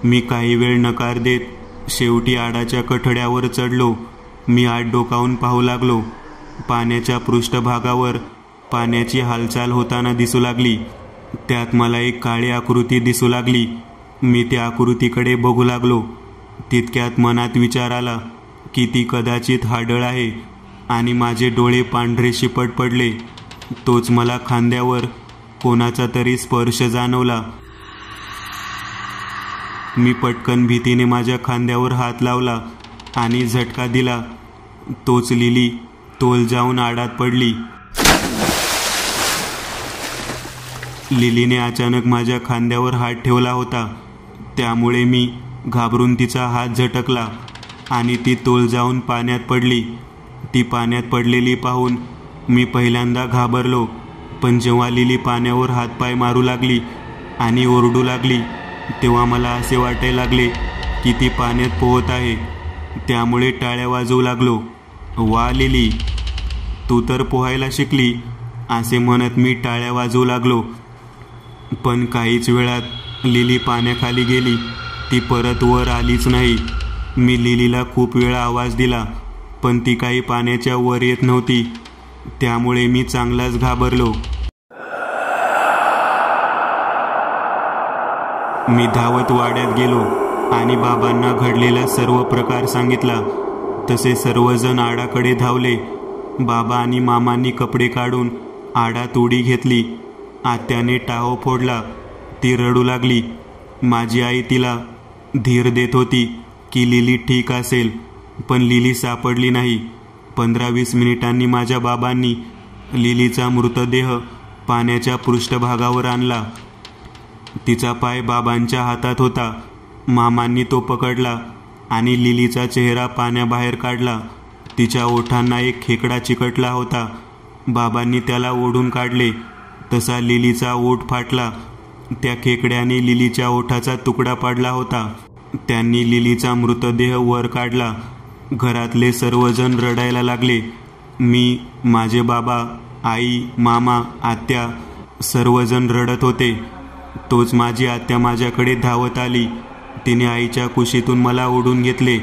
मी काही वेळ नकार देत शेवटी आडाच्या कठड्यावर चढलो. मी आत डोकावून पाहू लागलो. पाण्याच्या पृष्ठभागावर पाण्याची हालचाल होताना दिसू लागली. त्यात मला एक काळी आकृती दिसू लागली. मी त्या आकृतीकडे बघू लागलो. तितक्यात मनात विचार आला की ती कदाचित हाडळ आहे आणि माझे डोळे पांढरे शिपट पडले. तोच मला खांद्यावर कोणाचा तरी स्पर्श जाणवला. मी पटकन भीतीने माझ्या खांद्यावर हात लावला आणि झटका दिला. तोच लिली तोल जाऊन आडात पडली. लिलीने अचानक माझ्या खांद्यावर हात ठेवला होता, त्यामुळे मी घाबरून तिचा हात झटकला आणि ती तोल जाऊन पाण्यात पडली. ती पाण्यात पडलेली पाहून मी पहिल्यांदा घाबरलो, पण जेव्हा लिली पाण्यावर हातपाय मारू लागली आणि ओरडू लागली तेव्हा मला असे वाटायला लागले की ती पाण्यात पोहत आहे. त्यामुळे टाळ्या वाजवू लागलो. वा लिली, तू तर पोहायला शिकली, असे म्हणत मी टाळ्या वाजवू लागलो. पण काहीच वेळात लिली पाण्याखाली गेली. ती परत वर आलीच नाही. मी लिलीला खूप वेळा आवाज दिला, पण ती काही पाण्याच्या वर येत नव्हती. त्यामुळे मी चांगलाच घाबरलो. मी धावत वाड्यात गेलो आणि बाबांना घडलेला सर्व प्रकार सांगितला. तसे सर्वजण आडाकडे धावले. बाबा आणि मामांनी कपडे काढून आडात उडी घेतली. आत्याने टाहो फोडला. ती रडू लागली. माझी आई तिला धीर देत होती की लिली ठीक असेल, पण लिली सापडली नाही. 15-20 मिनिटांनी माझ्या बाबांनी लिलीचा मृतदेह पाण्याच्या पृष्ठभागावर आणला. तिचा पाय बाबांच्या हातात होता. मामांनी तो पकडला आणि लिलीचा चेहरा पाण्याबाहेर काढला. तिच्या ओठांना एक खेकडा चिकटला होता. बाबांनी त्याला ओढून काढले. तसा लिलीचा ओठ फाटला. त्या खेकड्याने लिलीच्या ओठाचा तुकडा पाडला होता. त्यांनी लिलीचा मृतदेह वर काढला. घरातले सर्वजण रडायला लागले. मी, माझे बाबा, आई, मामा, आत्या सर्वजण रडत होते. तोच माझी आत्या माझ्याकडे धावत आली. तिने आईच्या कुशीतून मला ओढून घेतले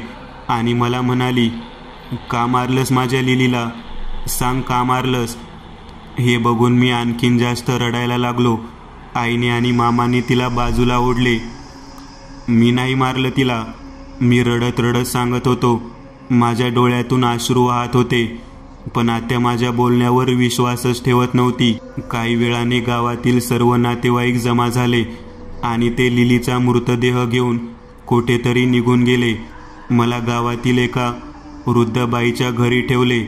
आणि मला म्हणाली, का मारलंस माझ्या लिलीला? सांग, का मारलंस? हे बघून मी आणखीन जास्त रडायला लागलो. आईने आणि मामाने तिला बाजूला ओढले. मी नाही मारलं तिला, मी रडत रडत सांगत होतो. माझ्या डोळ्यातून अश्रू वाहत होते, पण आत्या माझ्या बोलण्यावर विश्वासच ठेवत नव्हती. काही वेळाने गावातील सर्व नातेवाईक जमा झाले आणि ते लिलीचा मृतदेह घेऊन कुठेतरी निघून गेले. मला गावातील एका वृद्ध बाईच्या घरी ठेवले.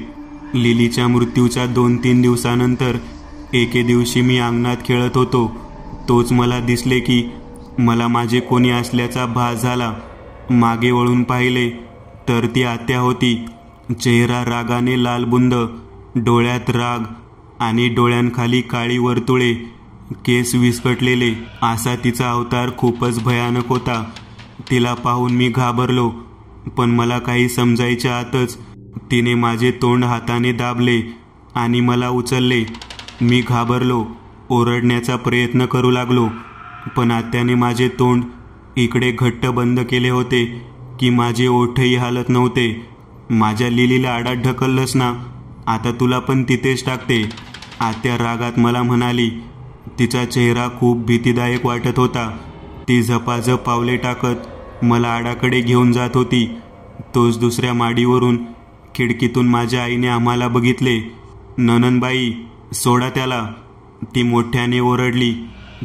लिलीच्या मृत्यूच्या 2-3 दिवसानंतर एके दिवशी मी अंगणात खेळत होतो. तोच मला दिसले की मला माझे कोणी असल्याचा भास झाला. मागे वळून पाहिले तर ती आत्या होती. चेहरा रागाने लालबुंद, डोळ्यात राग आणि डोळ्यांखाली काळी वर्तुळे, केस विस्कटलेले, असा तिचा अवतार खूपच भयानक होता. तिला पाहून मी घाबरलो, पण मला काही समजायच्या आतच तिने माझे तोंड हाताने दाबले आणि मला उचलले. मी घाबरलो, ओरडण्याचा प्रयत्न करू लागलो, पण आत्याने माझे तोंड इकडे घट्ट बंद केले होते की माझे ओठही हालत नव्हते. माझ्या लिलीला आडात ढकललंस ना, आता तुला पण तिथेच टाकते, आत्या रागात मला म्हणाली. तिचा चेहरा खूप भीतीदायक वाटत होता. ती झपाझप पावले टाकत मला आडाकडे घेऊन जात होती. तोच दुसऱ्या माडीवरून खिडकीतून माझ्या आईने आम्हाला बघितले. ननंदबाई, सोडा त्याला, ती मोठ्याने ओरडली.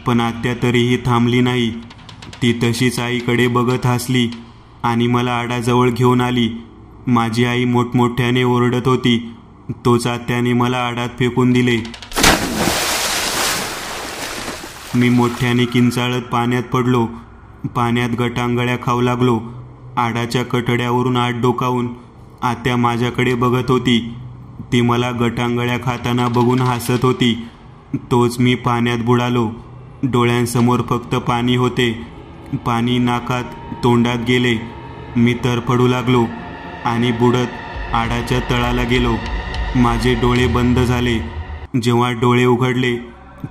पण आत्या तरीही थांबली नाही. ती तशीच आईकडे बघत हसली आणि मला आडाजवळ घेऊन आली. माझी आई मोठमोठ्याने ओरडत होती. तोच आत्याने मला आडात फेकून दिले. मी मोठ्याने किंचाळत पाण्यात पडलो. पाण्यात गटांगळ्या खाऊ लागलो. आडाच्या कठड्यावरून आत डोकावून आत्या माझ्याकडे बघत होती. ती मला गटांगळ्या खाताना बघून हसत होती. तोच मी पाण्यात बुडालो. डोळ्यांसमोर फक्त पाणी होते. पाणी नाकात तोंडात गेले. मी तरफडू लागलो आणि बुडत आडाच्या तळाला गेलो. माझे डोळे बंद झाले. जेव्हा डोळे उघडले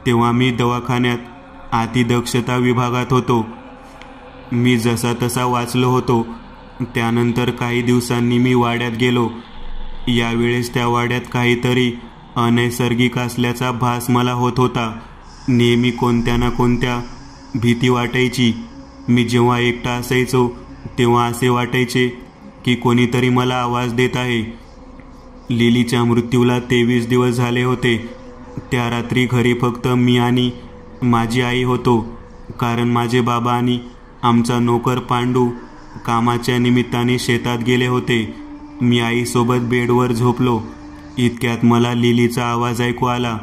तेव्हा मी दवाखान्यात अतिदक्षता विभागात होतो. मी जसा तसा वाचलो होतो. त्यानंतर काही दिवसांनी मी वाड्यात गेलो. यावेळेस त्या वाड्यात काहीतरी अनैसर्गिक असल्याचा भास मला होत होता. नेहमी कोणत्या ना कोणत्या भीती वाटायची. मी जेव्हा एकटा असायचो तेव्हा असे वाटायचे की कोणीतरी मला आवाज देत आहे. लिलीच्या मृत्यूला 23 दिवस झाले होते. त्या रात्री घरी फक्त मी आणि माझी आई होतो, कारण माझे बाबा आणि आमचा नोकर पांडू कामाच्या निमित्ताने शेतात गेले होते. मी आईसोबत बेडवर झोपलो. इतक्यात मला लिलीचा आवाज ऐकू आला.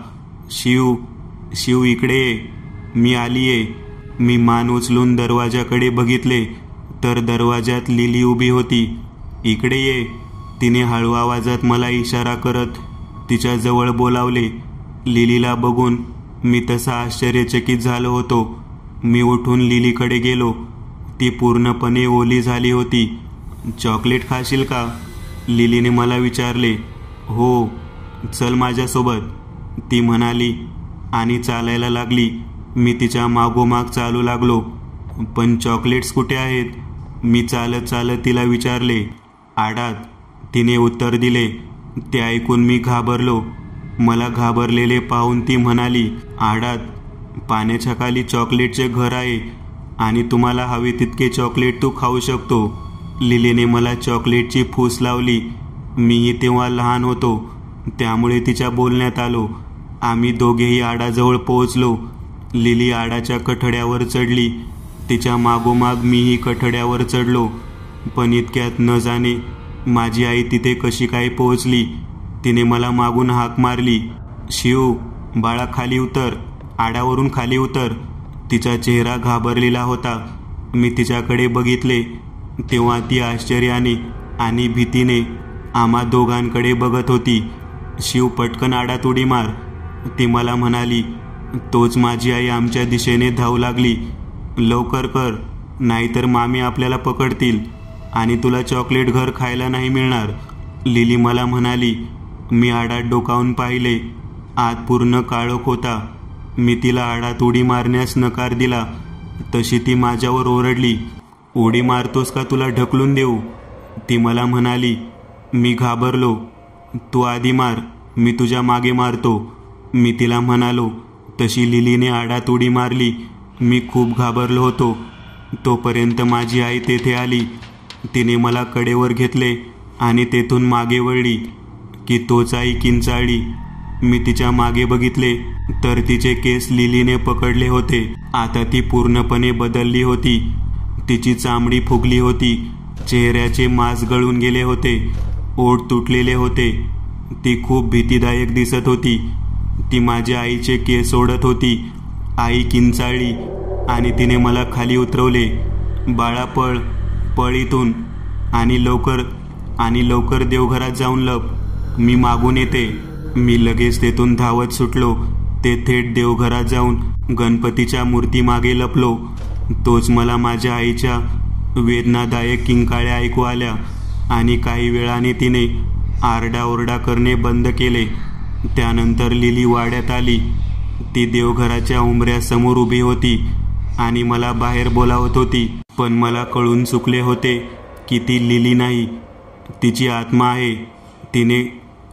शिव, शिव इकडे ये, मी आलीये. मी मान उचलून दरवाजाकडे बघितले तर दरवाजात लिली उभी होती. इकडे ये, तिने हळू आवाजात मला इशारा करत तिच्या जवळ बोलावले. लिलीला बघून मी तसा आश्चर्यचकित झालो होतो. मी उठून लिलीकडे गेलो. ती पूर्णपणे ओली झाली होती. चॉकलेट खाशील का, लिलीने मला विचारले. हो, चल माझ्यासोबत, ती म्हणाली आणि चालायला लागली. मी तिच्या मागोमाग चालू लागलो. पण चॉकलेट्स कुठे आहेत, मी चालत चालत तिला विचारले. आडात, तिने उत्तर दिले. ते ऐकून मी घाबरलो. मला घाबरलेले पाहून ती म्हणाली, आडात पाण्याच्या खाली चॉकलेटचे घर आहे आणि तुम्हाला हवे तितके चॉकलेट तू खाऊ शकतो. लिलीने मला चॉकलेटची फूस लावली. मीही तेव्हा लहान होतो, त्यामुळे तिच्या बोलण्यात आलो. आम्ही दोघेही आडाजवळ पोहोचलो. लिली आडाच्या कठड्यावर चढली. तिच्या मागोमाग मीही कठड्यावर चढलो. पण इतक्यात न जाणे माझी आई तिथे कशी काय पोहोचली. तिने मला मागून हाक मारली. शिव, बाळा खाली उतर, आडावरून खाली उतर. तिचा चेहरा घाबरलेला होता. मी तिच्याकडे बघितले तेव्हा ती आश्चर्याने आणि भीतीने आम्हा दोघांकडे बघत होती. शिव, पटकन आडात उडी मार, ती मला म्हणाली. तोच माझी आई आमच्या दिशेने धावू लागली. लवकर कर, नाहीतर मामी आपल्याला पकडतील आणि तुला चॉकलेट घर खायला नाही मिळणार, लिली मला म्हणाली. मी आडात डोकावून पाहिले. आत पूर्ण काळोख होता. मी तिला आडात उडी मारण्यास नकार दिला तशी ती माझ्यावर ओरडली. उडी मारतोस का तुला ढकलून देऊ, ती मला म्हणाली. मी घाबरलो. तू आधी मार, मी तुझ्या मागे मारतो, मी तिला म्हणालो. तशी लिलीने आडात उडी मारली. मी खूप घाबरलो होतो. तोपर्यंत माझी आई तेथे आली. तिने मला कडेवर घेतले आणि तेथून मागे वळली की तोच आई किंचाळली. मी तिच्या मागे बघितले तर तिचे केस लिलीने पकडले होते. आता ती पूर्णपणे बदलली होती. तिची चामडी फुगली होती. चेहऱ्याचे मांस गळून गेले होते. ओठ तुटलेले होते. ती खूप भीतीदायक दिसत होती. ती माझ्या आईचे केस ओढत होती. आई किंचाळली आणि तिने मला खाली उतरवले. बाळा पळ, पळ इथून आणि लवकर देवघरात जाऊन लप, मी मागून येते. मी लगेच तेथून धावत सुटलो. ते थेट देवघरात जाऊन गणपतीच्या मूर्तीमागे लपलो. तोच मला माझ्या आईच्या वेदनादायक किंकाळ्या ऐकू आल्या आणि काही वेळाने तिने आरडाओरडा करणे बंद केले. त्यानंतर लिली वाड्यात आली. ती देवघराच्या उंबऱ्यासमोर उभी होती आणि मला बाहेर बोलावत होती. पण मला कळून चुकले होते की ती लिली नाही, तिची आत्मा आहे. तिने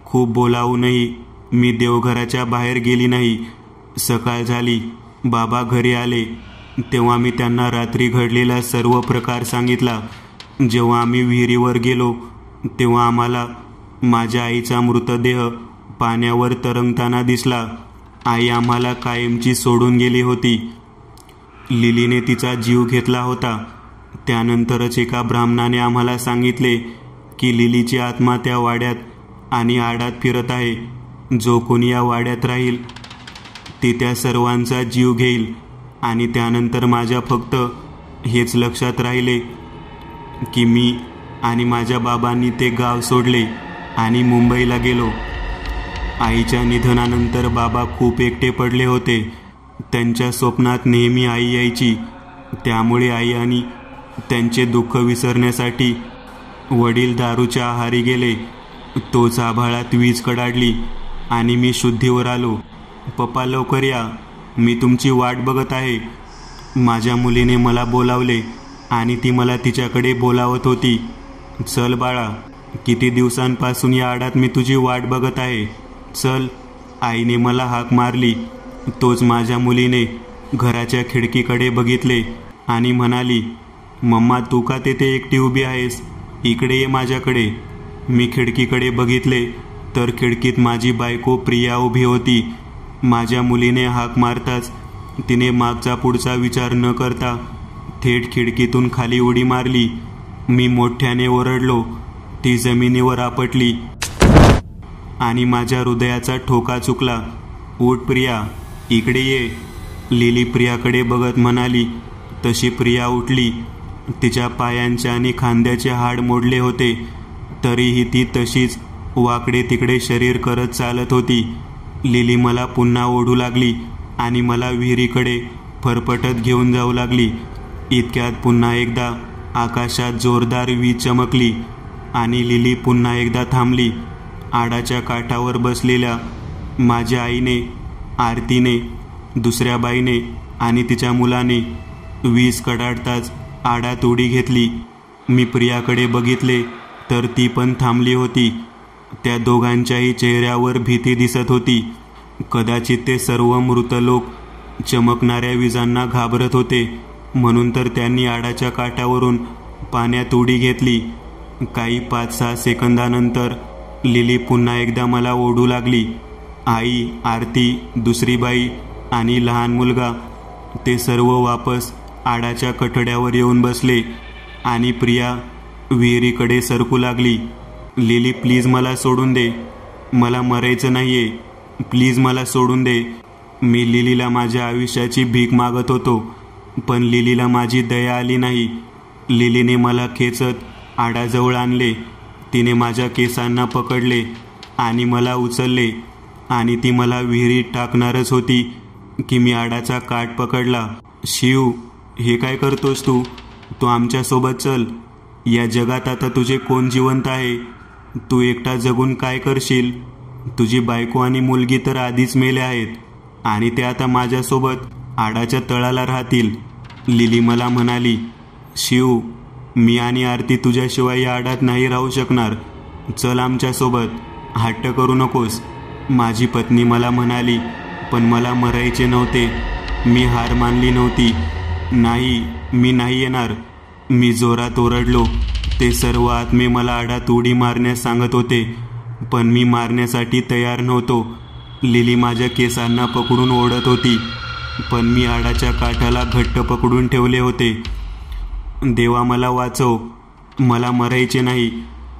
खूप बोलावूनही मी देवघराच्या बाहेर गेली नाही. सकाळ झाली. बाबा घरी आले तेव्हा मी त्यांना रात्री घडलेला सर्व प्रकार सांगितला. जेव्हा आम्ही विहिरीवर गेलो तेव्हा आम्हाला माझ्या आईचा मृतदेह पाण्यावर तरंगताना दिसला. आई आम्हाला कायमची सोडून गेली होती. लिलीने तिचा जीव घेतला होता. त्यानंतरच एका ब्राह्मणाने आम्हाला सांगितले की लिलीची आत्मा त्या वाड्यात आणि आडात फिरत आहे. जो कोणी या वाड्यात राहील ती त्या सर्वांचा जीव घेईल. आणि त्यानंतर माझ्या फक्त हेच लक्षात राहिले की मी आणि माझ्या बाबांनी ते गाव सोडले आणि मुंबईला गेलो. आईच्या निधनानंतर बाबा खूप एकटे पडले होते. त्यांच्या स्वप्नात नेहमी आई यायची. त्यामुळे आई आणि त्यांचे दुःख विसरण्यासाठी वडील दारूच्या आहारी गेले. तोच आभाळात वीज कडाडली आणि मी शुद्धीवर आलो. पप्पा लवकर या, मी तुमची वाट बघत आहे. माझ्या मुलीने मला बोलावले आणि ती मला तिच्याकडे बोलावत होती. चल बाळा, किती दिवसांपासून या आडात मी तुझी वाट बघत आहे, चल. आईने मला हाक मारली. तोच माझ्या मुलीने घराच्या खिडकीकडे बघितले आणि म्हणाली, मम्मा तू का तेथे एकटी उभी आहेस, इकडे ये माझ्याकडे. मी खिडकीकडे बघितले तर खिडकीत माझी बायको प्रिया उभी होती. माझ्या मुलीने हाक मारताच तिने मागचा पुढचा विचार न करता थेट खिडकीतून खाली उडी मारली. मी मोठ्याने ओरडलो. ती जमिनीवर आपटली आणि माझ्या हृदयाचा ठोका चुकला. उठ प्रिया, इकडे ये, लिली प्रियाकडे बघत म्हणाली. तशी प्रिया उठली. तिच्या पायांचे आणि खांद्याचे हाड मोडले होते, तरीही ती तशीच वाकडे तिकडे शरीर करत चालत होती. लिली मला पुन्हा ओढू लागली आणि मला विहिरीकडे फरफटत घेऊन जाऊ लागली. इतक्यात पुन्हा एकदा आकाशात जोरदार वीज चमकली आणि लिली पुन्हा एकदा थांबली. आडाच्या काठावर बसलेल्या माझ्या आईने, आरतीने, दुसऱ्या बाईने आणि तिच्या मुलाने वीज कडाडताच आडात उडी घेतली. मी प्रियाकडे बघितले तर ती पण थांबली होती. त्या दोघांच्याही चेहऱ्यावर भीती दिसत होती. कदाचित ते सर्व मृत लोक चमकणाऱ्या विजांना घाबरत होते, म्हणून तर त्यांनी आडाच्या काठावरून पाण्यात उडी घेतली. काही 5-6 सेकंदानंतर लिली पुन्हा एकदा मला ओढू लागली. आई, आरती, दुसरी बाई आणि लहान मुलगा ते सर्व वापस आडाच्या कठड्यावर येऊन बसले आणि प्रिया विहिरीकडे सरकू लागली. लिली प्लीज मला सोडून दे, मला मरायचं नाहीये, प्लीज मला सोडून दे. मी लिलीला माझ्या आयुष्याची भीक मागत होतो, पण लिलीला माझी दया आली नाही. लिलीने मला खेचत आडाजवळ आणले. तिने माझ्या केसांना पकडले आणि मला उचलले आणि ती मला विहिरीत टाकणारच होती की मी आडाचा काठ पकडला. शिव, हे काय करतोस तू? तू आमच्यासोबत चल. या जगात आता तुझे कोण जिवंत आहे? तू एकटा जगून काय करशील? तुझी बायको आणि मुलगी तर आधीच मेले आहेत आणि ते आता माझ्यासोबत आडाच्या तळाला राहतील. लिली मला म्हणाली, शिव, मी आणि आरती तुझ्याशिवाय या आडात नाही राहू शकणार, चल आमच्यासोबत, हट्ट करू नकोस. माझी पत्नी मला म्हणाली, पण मला मरायचे नव्हते. मी हार मानली नव्हती. नाही, मी नाही येणार. मी जोरात ओरडलो. ते सर्व आत्मे मला आडात उडी मारण्यास सांगत होते, पण मी मारण्यासाठी तयार नव्हतो. लिली माझ्या केसांना पकडून ओढत होती, पण मी आडाच्या काठाला घट्ट पकडून ठेवले होते. देवा मला वाचव, मला मरायचे नाही.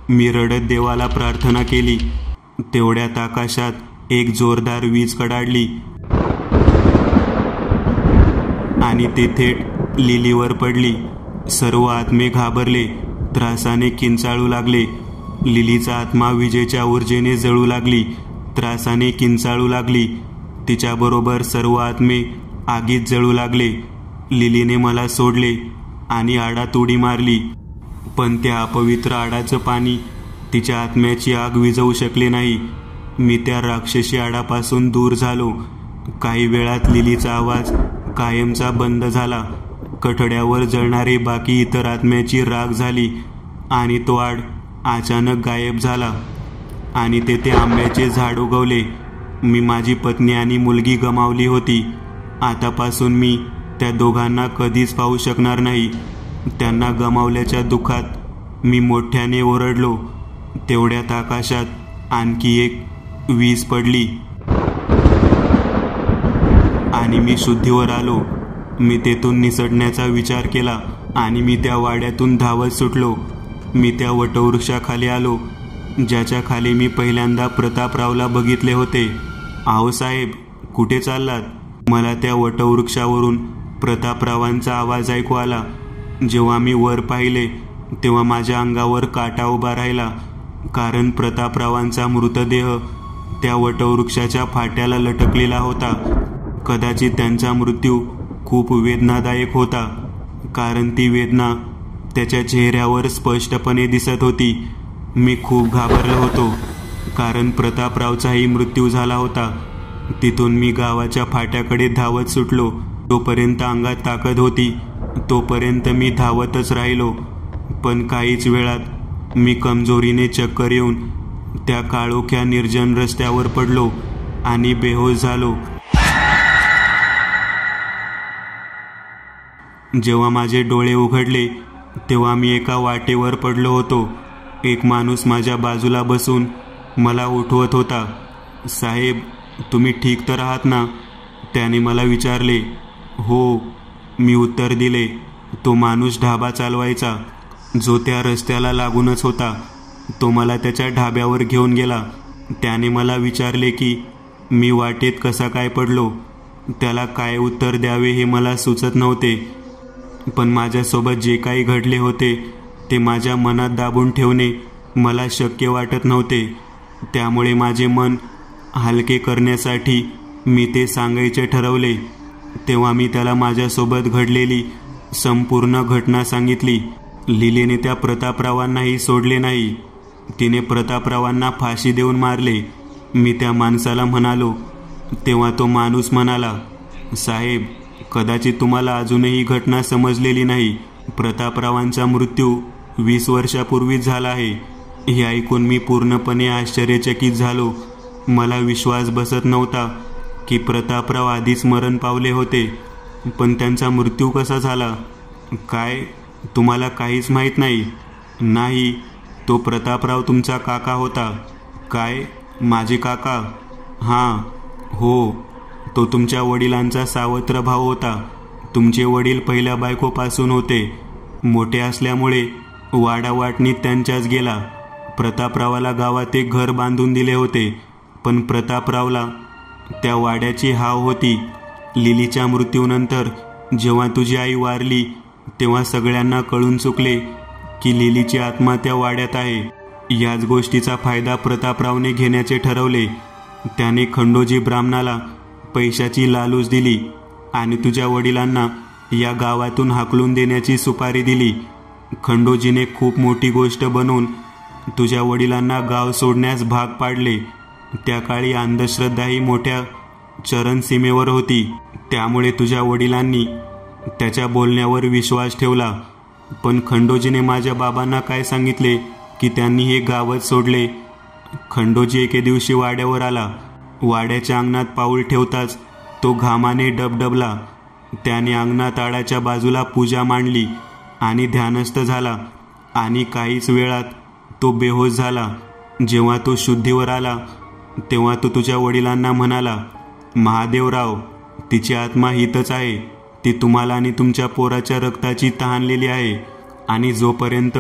मी रडत देवाला प्रार्थना केली. तेवढ्यात आकाशात एक जोरदार वीज कडाडली आणि ते थेट लिलीवर पडली. सर्व आत्मे घाबरले, त्रासाने किंचाळू लागले. लिलीचा आत्मा विजेच्या ऊर्जेने जळू लागली, त्रासाने किंचाळू लागली. तिच्याबरोबर सर्व आत्मे आगीत जळू लागले. लिलीने मला सोडले आणि आडात उडी मारली, पण त्या अपवित्र आडाचं पाणी तिच्या आत्म्याची आग विझवू शकले नाही. मी त्या राक्षसी आडापासून दूर झालो. काही वेळात लिलीचा आवाज कायमचा बंद झाला. कठड्यावर जळणारे बाकी इतर आत्म्याची राग झाली आणि तो आड अचानक गायब झाला आणि तेथे आंब्याचे झाड उगवले. मी माझी पत्नी आणि मुलगी गमावली होती. आतापासून मी त्या दोघांना कधीच पाहू शकणार नाही. त्यांना गमावल्याच्या दुःखात मी मोठ्याने ओरडलो. तेवढ्यात आकाशात आणखी एक वीज पडली आणि मी शुद्धीवर आलो. मी तेथून निसटण्याचा विचार केला आणि मी त्या वाड्यातून धावत सुटलो. मी त्या वटवृक्षाखाली आलो ज्याच्या खाली मी पहिल्यांदा प्रतापरावला बघितले होते. "आहो साहेब, कुठे चाललात?" मला त्या वटवृक्षावरून प्रतापरावांचा आवाज ऐकू आला. जेव्हा मी वर पाहिले तेव्हा माझ्या अंगावर काटा उभा राहिला, कारण प्रतापरावांचा मृतदेह त्या वटवृक्षाच्या फाट्याला लटकलेला होता. कदाचित त्यांचा मृत्यू खूप वेदनादायक होता, कारण ती वेदना त्याच्या चेहऱ्यावर स्पष्टपणे दिसत होती. मी खूप घाबरलो होतो, कारण प्रतापरावचाही मृत्यू झाला होता. तिथून मी गावाच्या फाट्याकडे धावत सुटलो. जोपर्यंत अंगात ताकद होती तोपर्यंत मी धावतच राहिलो. पण काहीच वेळात मी कमजोरीने चक्कर येऊन त्या काळोख्या निर्जन रस्त्यावर पडलो आणि बेहोश झालो. जेव्हा माझे डोळे उघडले तेव्हा मी एका वाटेवर पडलो होतो. एक माणूस माझ्या बाजूला बसून मला उठवत होता. "साहेब, तुम्ही ठीक तर आहात ना?" त्याने मला विचारले. "हो," मी उत्तर दिले. तो माणूस ढाबा चालवायचा जो त्या रस्त्याला लागूनच होता. तो मला त्याच्या ढाब्यावर घेऊन गेला. त्याने मला विचारले की मी वाटेत कसा काय पडलो. त्याला काय उत्तर द्यावे हे मला सुचत नव्हते. पण माझ्यासोबत जे काही घडले होते ते माझ्या मनात दाबून ठेवणे मला शक्य वाटत नव्हते. त्यामुळे माझे मन हलके करण्यासाठी मी ते सांगायचे ठरवले. तेव्हा मी त्याला माझ्यासोबत घडलेली संपूर्ण घटना सांगितली. लिलीने त्या प्रतापरावांनाही सोडले नाही. तिने प्रतापरावांना फाशी देऊन मारले, मी त्या माणसाला म्हणालो. तेव्हा तो माणूस म्हणाला, "साहेब, कदाचित तुम्हाला अजूनही घटना समजलेली नाही. प्रतापरावांचा मृत्यू 20 वर्षापूर्वीच झाला आहे." हे ऐकून मी पूर्णपणे आश्चर्यचकित झालो. मला विश्वास बसत नव्हता की प्रतापराव आधीच मरण पावले होते. पण त्यांचा मृत्यू कसा झाला? "काय, तुम्हाला काहीच माहीत नाही?" "नाही, तो प्रतापराव तुमचा काका होता." "काय, माझे काका?" "हां, हो, तो तुमच्या वडिलांचा सावत्र भाऊ होता. तुमचे वडील पहिल्या बायकोपासून होते. मोठे असल्यामुळे वाडावाटणीत त्यांच्याच गेला. प्रतापरावाला गावात एक घर बांधून दिले होते, पण प्रतापरावला त्या वाड्याची हाव होती. लिलीच्या मृत्यूनंतर जेव्हा तुझी आई वारली तेव्हा सगळ्यांना कळून चुकले की लिलीची आत्मा त्या वाड्यात आहे. याच गोष्टीचा फायदा प्रतापरावने घेण्याचे ठरवले. त्याने खंडोजी ब्राह्मणाला पैशाची लालूच दिली आणि तुझ्या वडिलांना या गावातून हाकलून देण्याची सुपारी दिली. खंडोजीने खूप मोठी गोष्ट बनवून तुझ्या वडिलांना गाव सोडण्यास भाग पाडले. त्या काळी अंधश्रद्धाही मोठ्या चरणसीमेवर होती. त्यामुळे तुझ्या वडिलांनी त्याच्या बोलण्यावर विश्वास ठेवला. पण खंडोजीने माझ्या बाबांना काय सांगितले की त्यांनी हे गावच सोडले. खंडोजी एके दिवशी वाड्यावर आला. वाड्याच्या अंगणात पाऊल ठेवताच तो घामाने डबडबला. त्याने अंगणात आडाच्या बाजूला पूजा मांडली आणि ध्यानस्थ झाला आणि काहीच वेळात तो बेहोश झाला. जेव्हा तो शुद्धीवर आला तेव्हा तो तुझ्या वडिलांना म्हणाला, "महादेवराव, तिची आत्मा हितच आहे. ती तुम्हाला आणि तुमच्या पोराच्या रक्ताची तहानलेली आहे आणि जोपर्यंत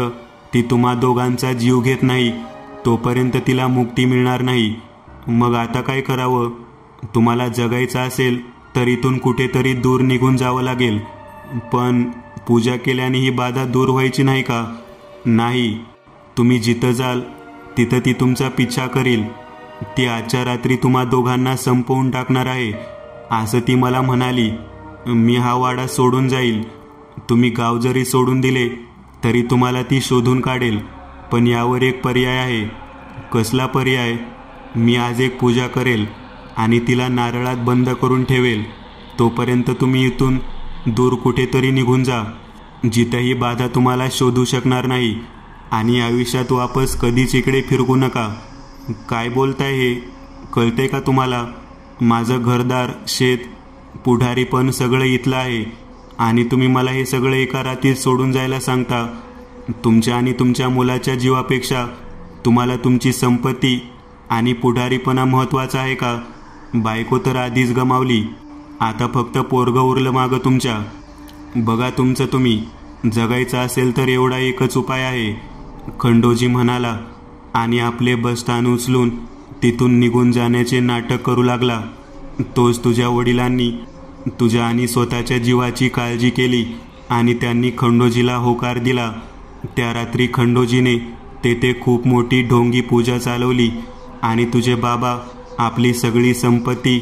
ती तुम्हा दोघांचा जीव घेत नाही तोपर्यंत तिला मुक्ती मिळणार नाही. मग आता काय करावं? तुम्हाला जगायचं असेल तर इथून कुठेतरी दूर निघून जावं लागेल." "पण पूजा केल्याने ही बाधा दूर व्हायची नाही का?" "नाही, तुम्ही जिथं जाल तिथं ती तुमचा पिच्छा करील. ती आजच्या रात्री तुम्हा दोघांना संपवून टाकणार आहे," असं ती मला म्हणाली. "मी हा वाडा सोडून जाईल. तुम्ही गाव जरी सोडून दिले तरी तुम्हाला ती शोधून काढेल. पण यावर एक पर्याय आहे." "कसला पर्याय?" "मी आज एक पूजा करेल आणि तिला नारळात बंद करून ठेवेल. तोपर्यंत तुम्ही इथून दूर कुठेतरी निघून जा, जिथंही बाधा तुम्हाला शोधू शकणार नाही. आणि आयुष्यात वापस कधीच इकडे फिरकू नका. काय बोलताय हे? कळतंय का तुम्हाला? माझं घरदार, शेत, पुढारी पण सगळं इथलं आहे आणि तुम्ही मला हे सगळं एका रात्रीत सोडून जायला सांगता. तुमच्या आणि तुमच्या मुलाच्या जीवापेक्षा तुम्हाला तुमची संपत्ती आणि पुढारीपणा महत्त्वाचा आहे का? बायको तर आधीच गमावली, आता फक्त पोरगं उरलं मागं तुमच्या. बघा तुमचं तुम्ही. जगायचं असेल तर एवढा एकच उपाय आहे, खंडोजी म्हणाला आणि आपले बस्तान उचलून तिथून निघून जाण्याचे नाटक करू लागला. तोच तुझ्या वडिलांनी तुझ्या आणि स्वतःच्या जीवाची काळजी केली आणि त्यांनी खंडोजीला होकार दिला. त्या रात्री खंडोजीने तेथे खूप मोठी ढोंगी पूजा चालवली आणि तुझे बाबा आपली सगळी संपत्ती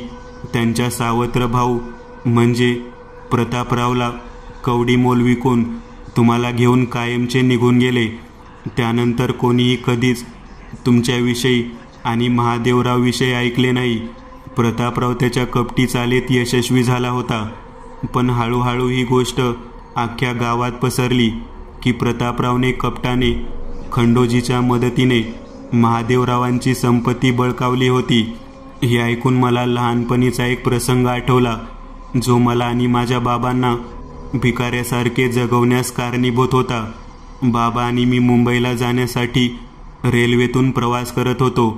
त्यांच्या सावत्र भाऊ म्हणजे प्रतापरावला कवडी मोल विकून तुम्हाला घेऊन कायमचे निघून गेले. त्यानंतर कोणीही कधीच तुमच्याविषयी आणि महादेवरावविषयी ऐकले नाही. प्रतापराव त्याच्या कपटी चालेत यशस्वी झाला होता, पण हळूहळू ही गोष्ट अख्ख्या गावात पसरली की प्रतापरावने कपटाने खंडोजीच्या मदतीने महादेवरावांची संपत्ती बळकावली होती. हे ऐकून मला लहानपणीचा एक प्रसंग आठवला, जो मला आणि माझ्या बाबांना भिकाऱ्यासारखे जगवण्यास कारणीभूत होता. बाबा आणि मी मुंबईला जाण्यासाठी रेल्वेतून प्रवास करत होतो.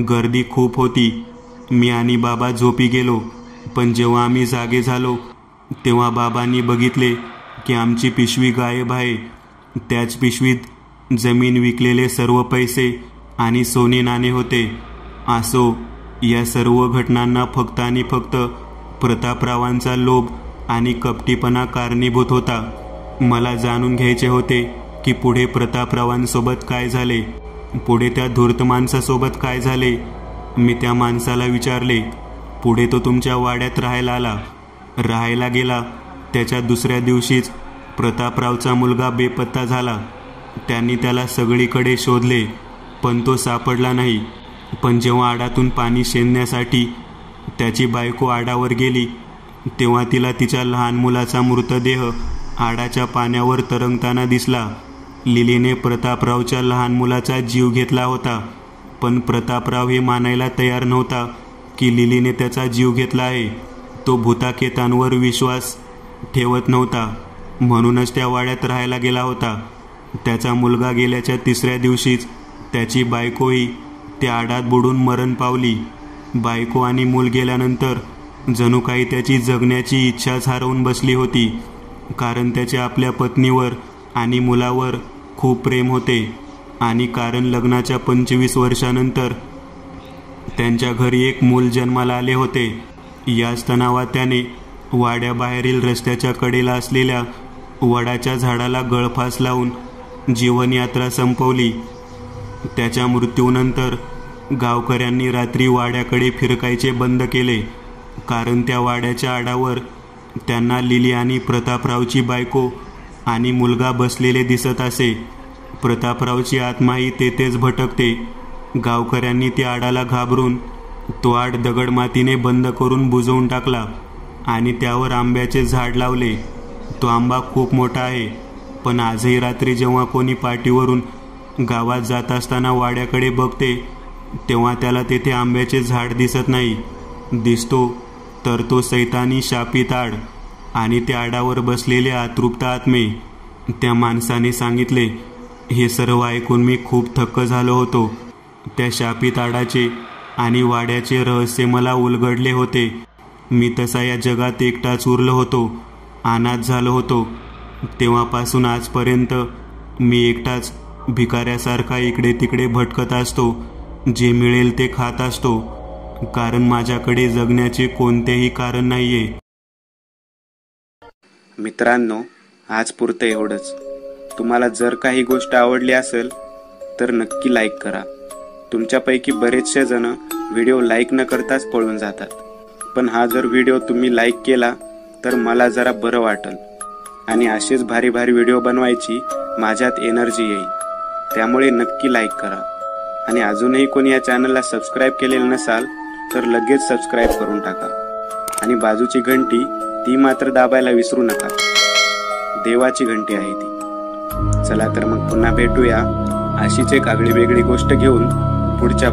गर्दी खूप होती. मी आणि बाबा झोपी गेलो, पण जेव्हा आम्ही जागे झालो तेव्हा बाबांनी बघितले की आमची पिशवी गायब आहे. त्याच पिशवीत जमीन विकलेले सर्व पैसे आणि सोने नाणे होते. असो, या सर्व घटनांना फक्त आणि फक्त प्रतापरावांचा लोभ आणि कपटीपणा कारणीभूत होता. मला जाणून घ्यायचे होते की पुढे प्रतापरावांसोबत काय झाले, पुढे त्या धूर्त माणसासोबत काय झाले. मी त्या माणसाला विचारले. पुढे तो तुमच्या वाड्यात राहायला गेला. त्याच्या दुसऱ्या दिवशीच प्रतापरावचा मुलगा बेपत्ता झाला. त्यांनी त्याला सगळीकडे शोधले, पण तो सापडला नाही. पण जेव्हा आडातून पाणी शेंदण्यासाठी त्याची बायको आडावर गेली तेव्हा तिला तिच्या लहान मुलाचा मृतदेह आडाच्या पाण्यावर तरंगताना दिसला. लिलीने प्रतापरावच्या लहान मुलाचा जीव घेतला होता, पण प्रतापराव हे मानायला तयार नव्हता की लिलीने त्याचा जीव घेतला आहे. तो भूताकेतांवर विश्वास ठेवत नव्हता, म्हणूनच त्या वाड्यात राहायला गेला होता. त्याचा मुलगा गेल्याच्या तिसऱ्या दिवशीच त्याची बायकोही त्या आडात बुडून मरण पावली. बायको आणि मूल गेल्यानंतर जणू काही त्याची जगण्याची इच्छाच हरवून बसली होती, कारण त्याचे आपल्या पत्नीवर आणि मुलावर खूप प्रेम होते आणि कारण लग्नाच्या 25 वर्षानंतर त्यांच्या घरी एक मूल जन्माला आले होते. याच तणावात त्याने वाड्याबाहेरील रस्त्याच्या कडेला असलेल्या वडाच्या झाडाला गळफास लावून जीवनयात्रा संपवली. त्याच्या मृत्यूनंतर गावकऱ्यांनी रात्री वाड्याकडे फिरकायचे बंद केले, कारण त्या वाड्याच्या आडावर त्यांना लिली आणि प्रतापरावची बायको आणि मुलगा बसलेले दिसत असे. प्रतापरावची आत्माही तेथेच भटकते. गावकऱ्यांनी त्या आडाला घाबरून तो आड दगडमातीने बंद करून बुजवून टाकला आणि त्यावर आंब्याचे झाड लावले. तो आंबा खूप मोठा आहे, पण आजही रात्री जेव्हा कोणी पाठीवरून गावात जात असताना वाड्याकडे बघते तेव्हा त्याला तेथे आंब्याचे झाड दिसत नाही. दिसतो तर तो सैतानी शापित आड आणि त्या आडावर बसलेले अतृप्त आत्मे. त्या माणसाने सांगितले. हे सर्व ऐकून मी खूप थक्क झालो होतो. त्या शापित आडाचे आणि वाड्याचे रहस्य मला उलगडले होते. मी तसा या जगात एकटाच उरलो होतो, अनाथ झालो होतो. तेव्हापासून आजपर्यंत मी एकटाच भिकाऱ्यासारखा इकडे तिकडे भटकत असतो. जे मिळेल ते खात असतो, कारण माझ्याकडे जगण्याचे कोणतेही कारण नाहीये. मित्रांनो, आज पुरतं एवढंच. तुम्हाला जर काही गोष्ट आवडली असेल तर नक्की लाईक करा. तुमच्यापैकी बरेचसे जण व्हिडिओ लाईक न करताच पळून जातात, पण हा जर व्हिडिओ तुम्ही लाईक केला तर मला जरा बरं वाटेल आणि असेच भारी भारी व्हिडिओ बनवायची माझ्यात एनर्जी येईल. त्यामुळे नक्की लाईक करा आणि अजूनही कोणी या चॅनलला सबस्क्राईब केलेलं नसाल तर लगेच सबस्क्राईब करून टाका आणि बाजूची घंटी ती मात्र दाबायला विसरू नका. देवाची घंटी आहे ती. चला तर मग पुन्हा भेटूया अशीच एक आगळी वेगळी गोष्ट घेऊन पुढच्या